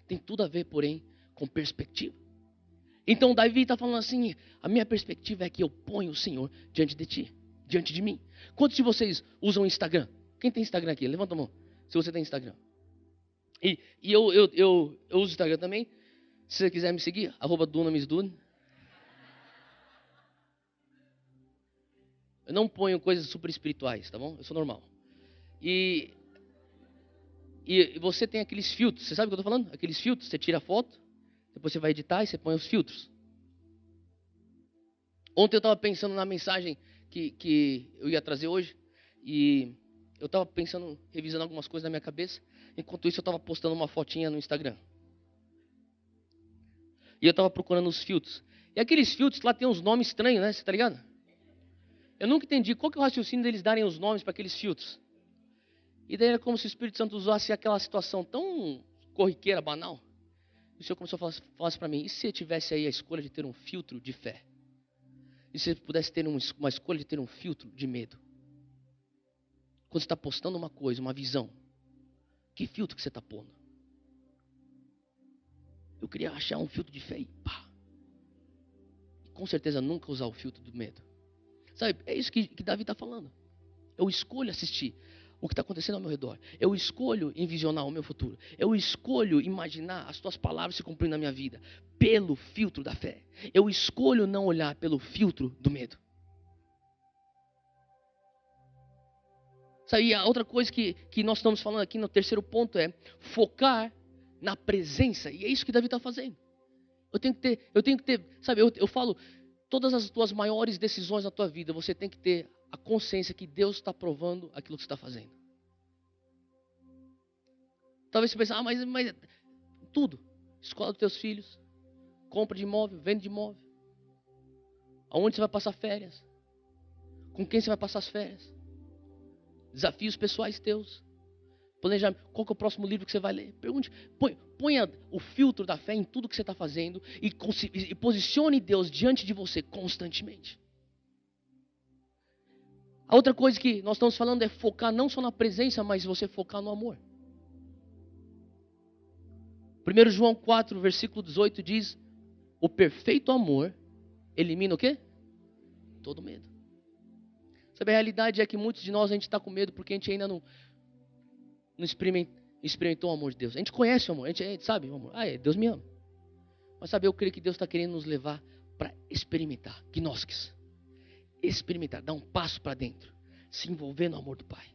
Speaker 1: Tem tudo a ver, porém, com perspectiva. Então Davi está falando assim, a minha perspectiva é que eu ponho o Senhor diante de ti. Diante de mim. Quantos de vocês usam Instagram? Quem tem Instagram aqui? Levanta a mão. Se você tem Instagram. E eu uso Instagram também. Se você quiser me seguir, @dunamisdun. Eu não ponho coisas super espirituais, tá bom? Eu sou normal. E você tem aqueles filtros. Você sabe o que eu estou falando? Aqueles filtros. Você tira a foto, depois você vai editar e você põe os filtros. Ontem eu estava pensando na mensagem que eu ia trazer hoje. E eu estava pensando, revisando algumas coisas na minha cabeça. Enquanto isso eu estava postando uma fotinha no Instagram. E eu estava procurando os filtros. E aqueles filtros lá tem uns nomes estranhos, né? Você tá ligado? Eu nunca entendi qual que é o raciocínio deles darem os nomes para aqueles filtros. E daí era como se o Espírito Santo usasse aquela situação tão corriqueira, banal. E o Senhor começou a falar para mim, e se eu tivesse aí a escolha de ter um filtro de fé? E se você pudesse ter uma escolha de ter um filtro de medo? Quando você está postando uma coisa, uma visão, que filtro que você está pondo? Eu queria achar um filtro de fé e pá. E com certeza nunca usar o filtro do medo. Sabe, é isso que Davi está falando. Eu escolho assistir o que está acontecendo ao meu redor. Eu escolho envisionar o meu futuro. Eu escolho imaginar as tuas palavras se cumprindo na minha vida pelo filtro da fé. Eu escolho não olhar pelo filtro do medo. Sabe, e a outra coisa que nós estamos falando aqui no terceiro ponto é focar na presença. E é isso que Davi está fazendo. Eu tenho que ter, sabe, eu falo, todas as tuas maiores decisões na tua vida, você tem que ter a consciência que Deus está provando aquilo que você está fazendo. Talvez você pense, mas tudo. Escola dos teus filhos, compra de imóvel, venda de imóvel. Aonde você vai passar férias? Com quem você vai passar as férias? Desafios pessoais teus. Planejamento. Qual que é o próximo livro que você vai ler? Pergunte. Ponha o filtro da fé em tudo que você está fazendo e posicione Deus diante de você constantemente. A outra coisa que nós estamos falando é focar não só na presença, mas você focar no amor. 1 João 4, versículo 18 diz: o perfeito amor elimina o quê? Todo medo. Sabe, a realidade é que muitos de nós a gente está com medo porque a gente ainda não experimentou o amor de Deus. A gente conhece o amor, a gente sabe o amor. Deus me ama. Mas sabe, eu creio que Deus está querendo nos levar para experimentar. Gnoskis. Experimentar, dar um passo para dentro. Se envolver no amor do Pai.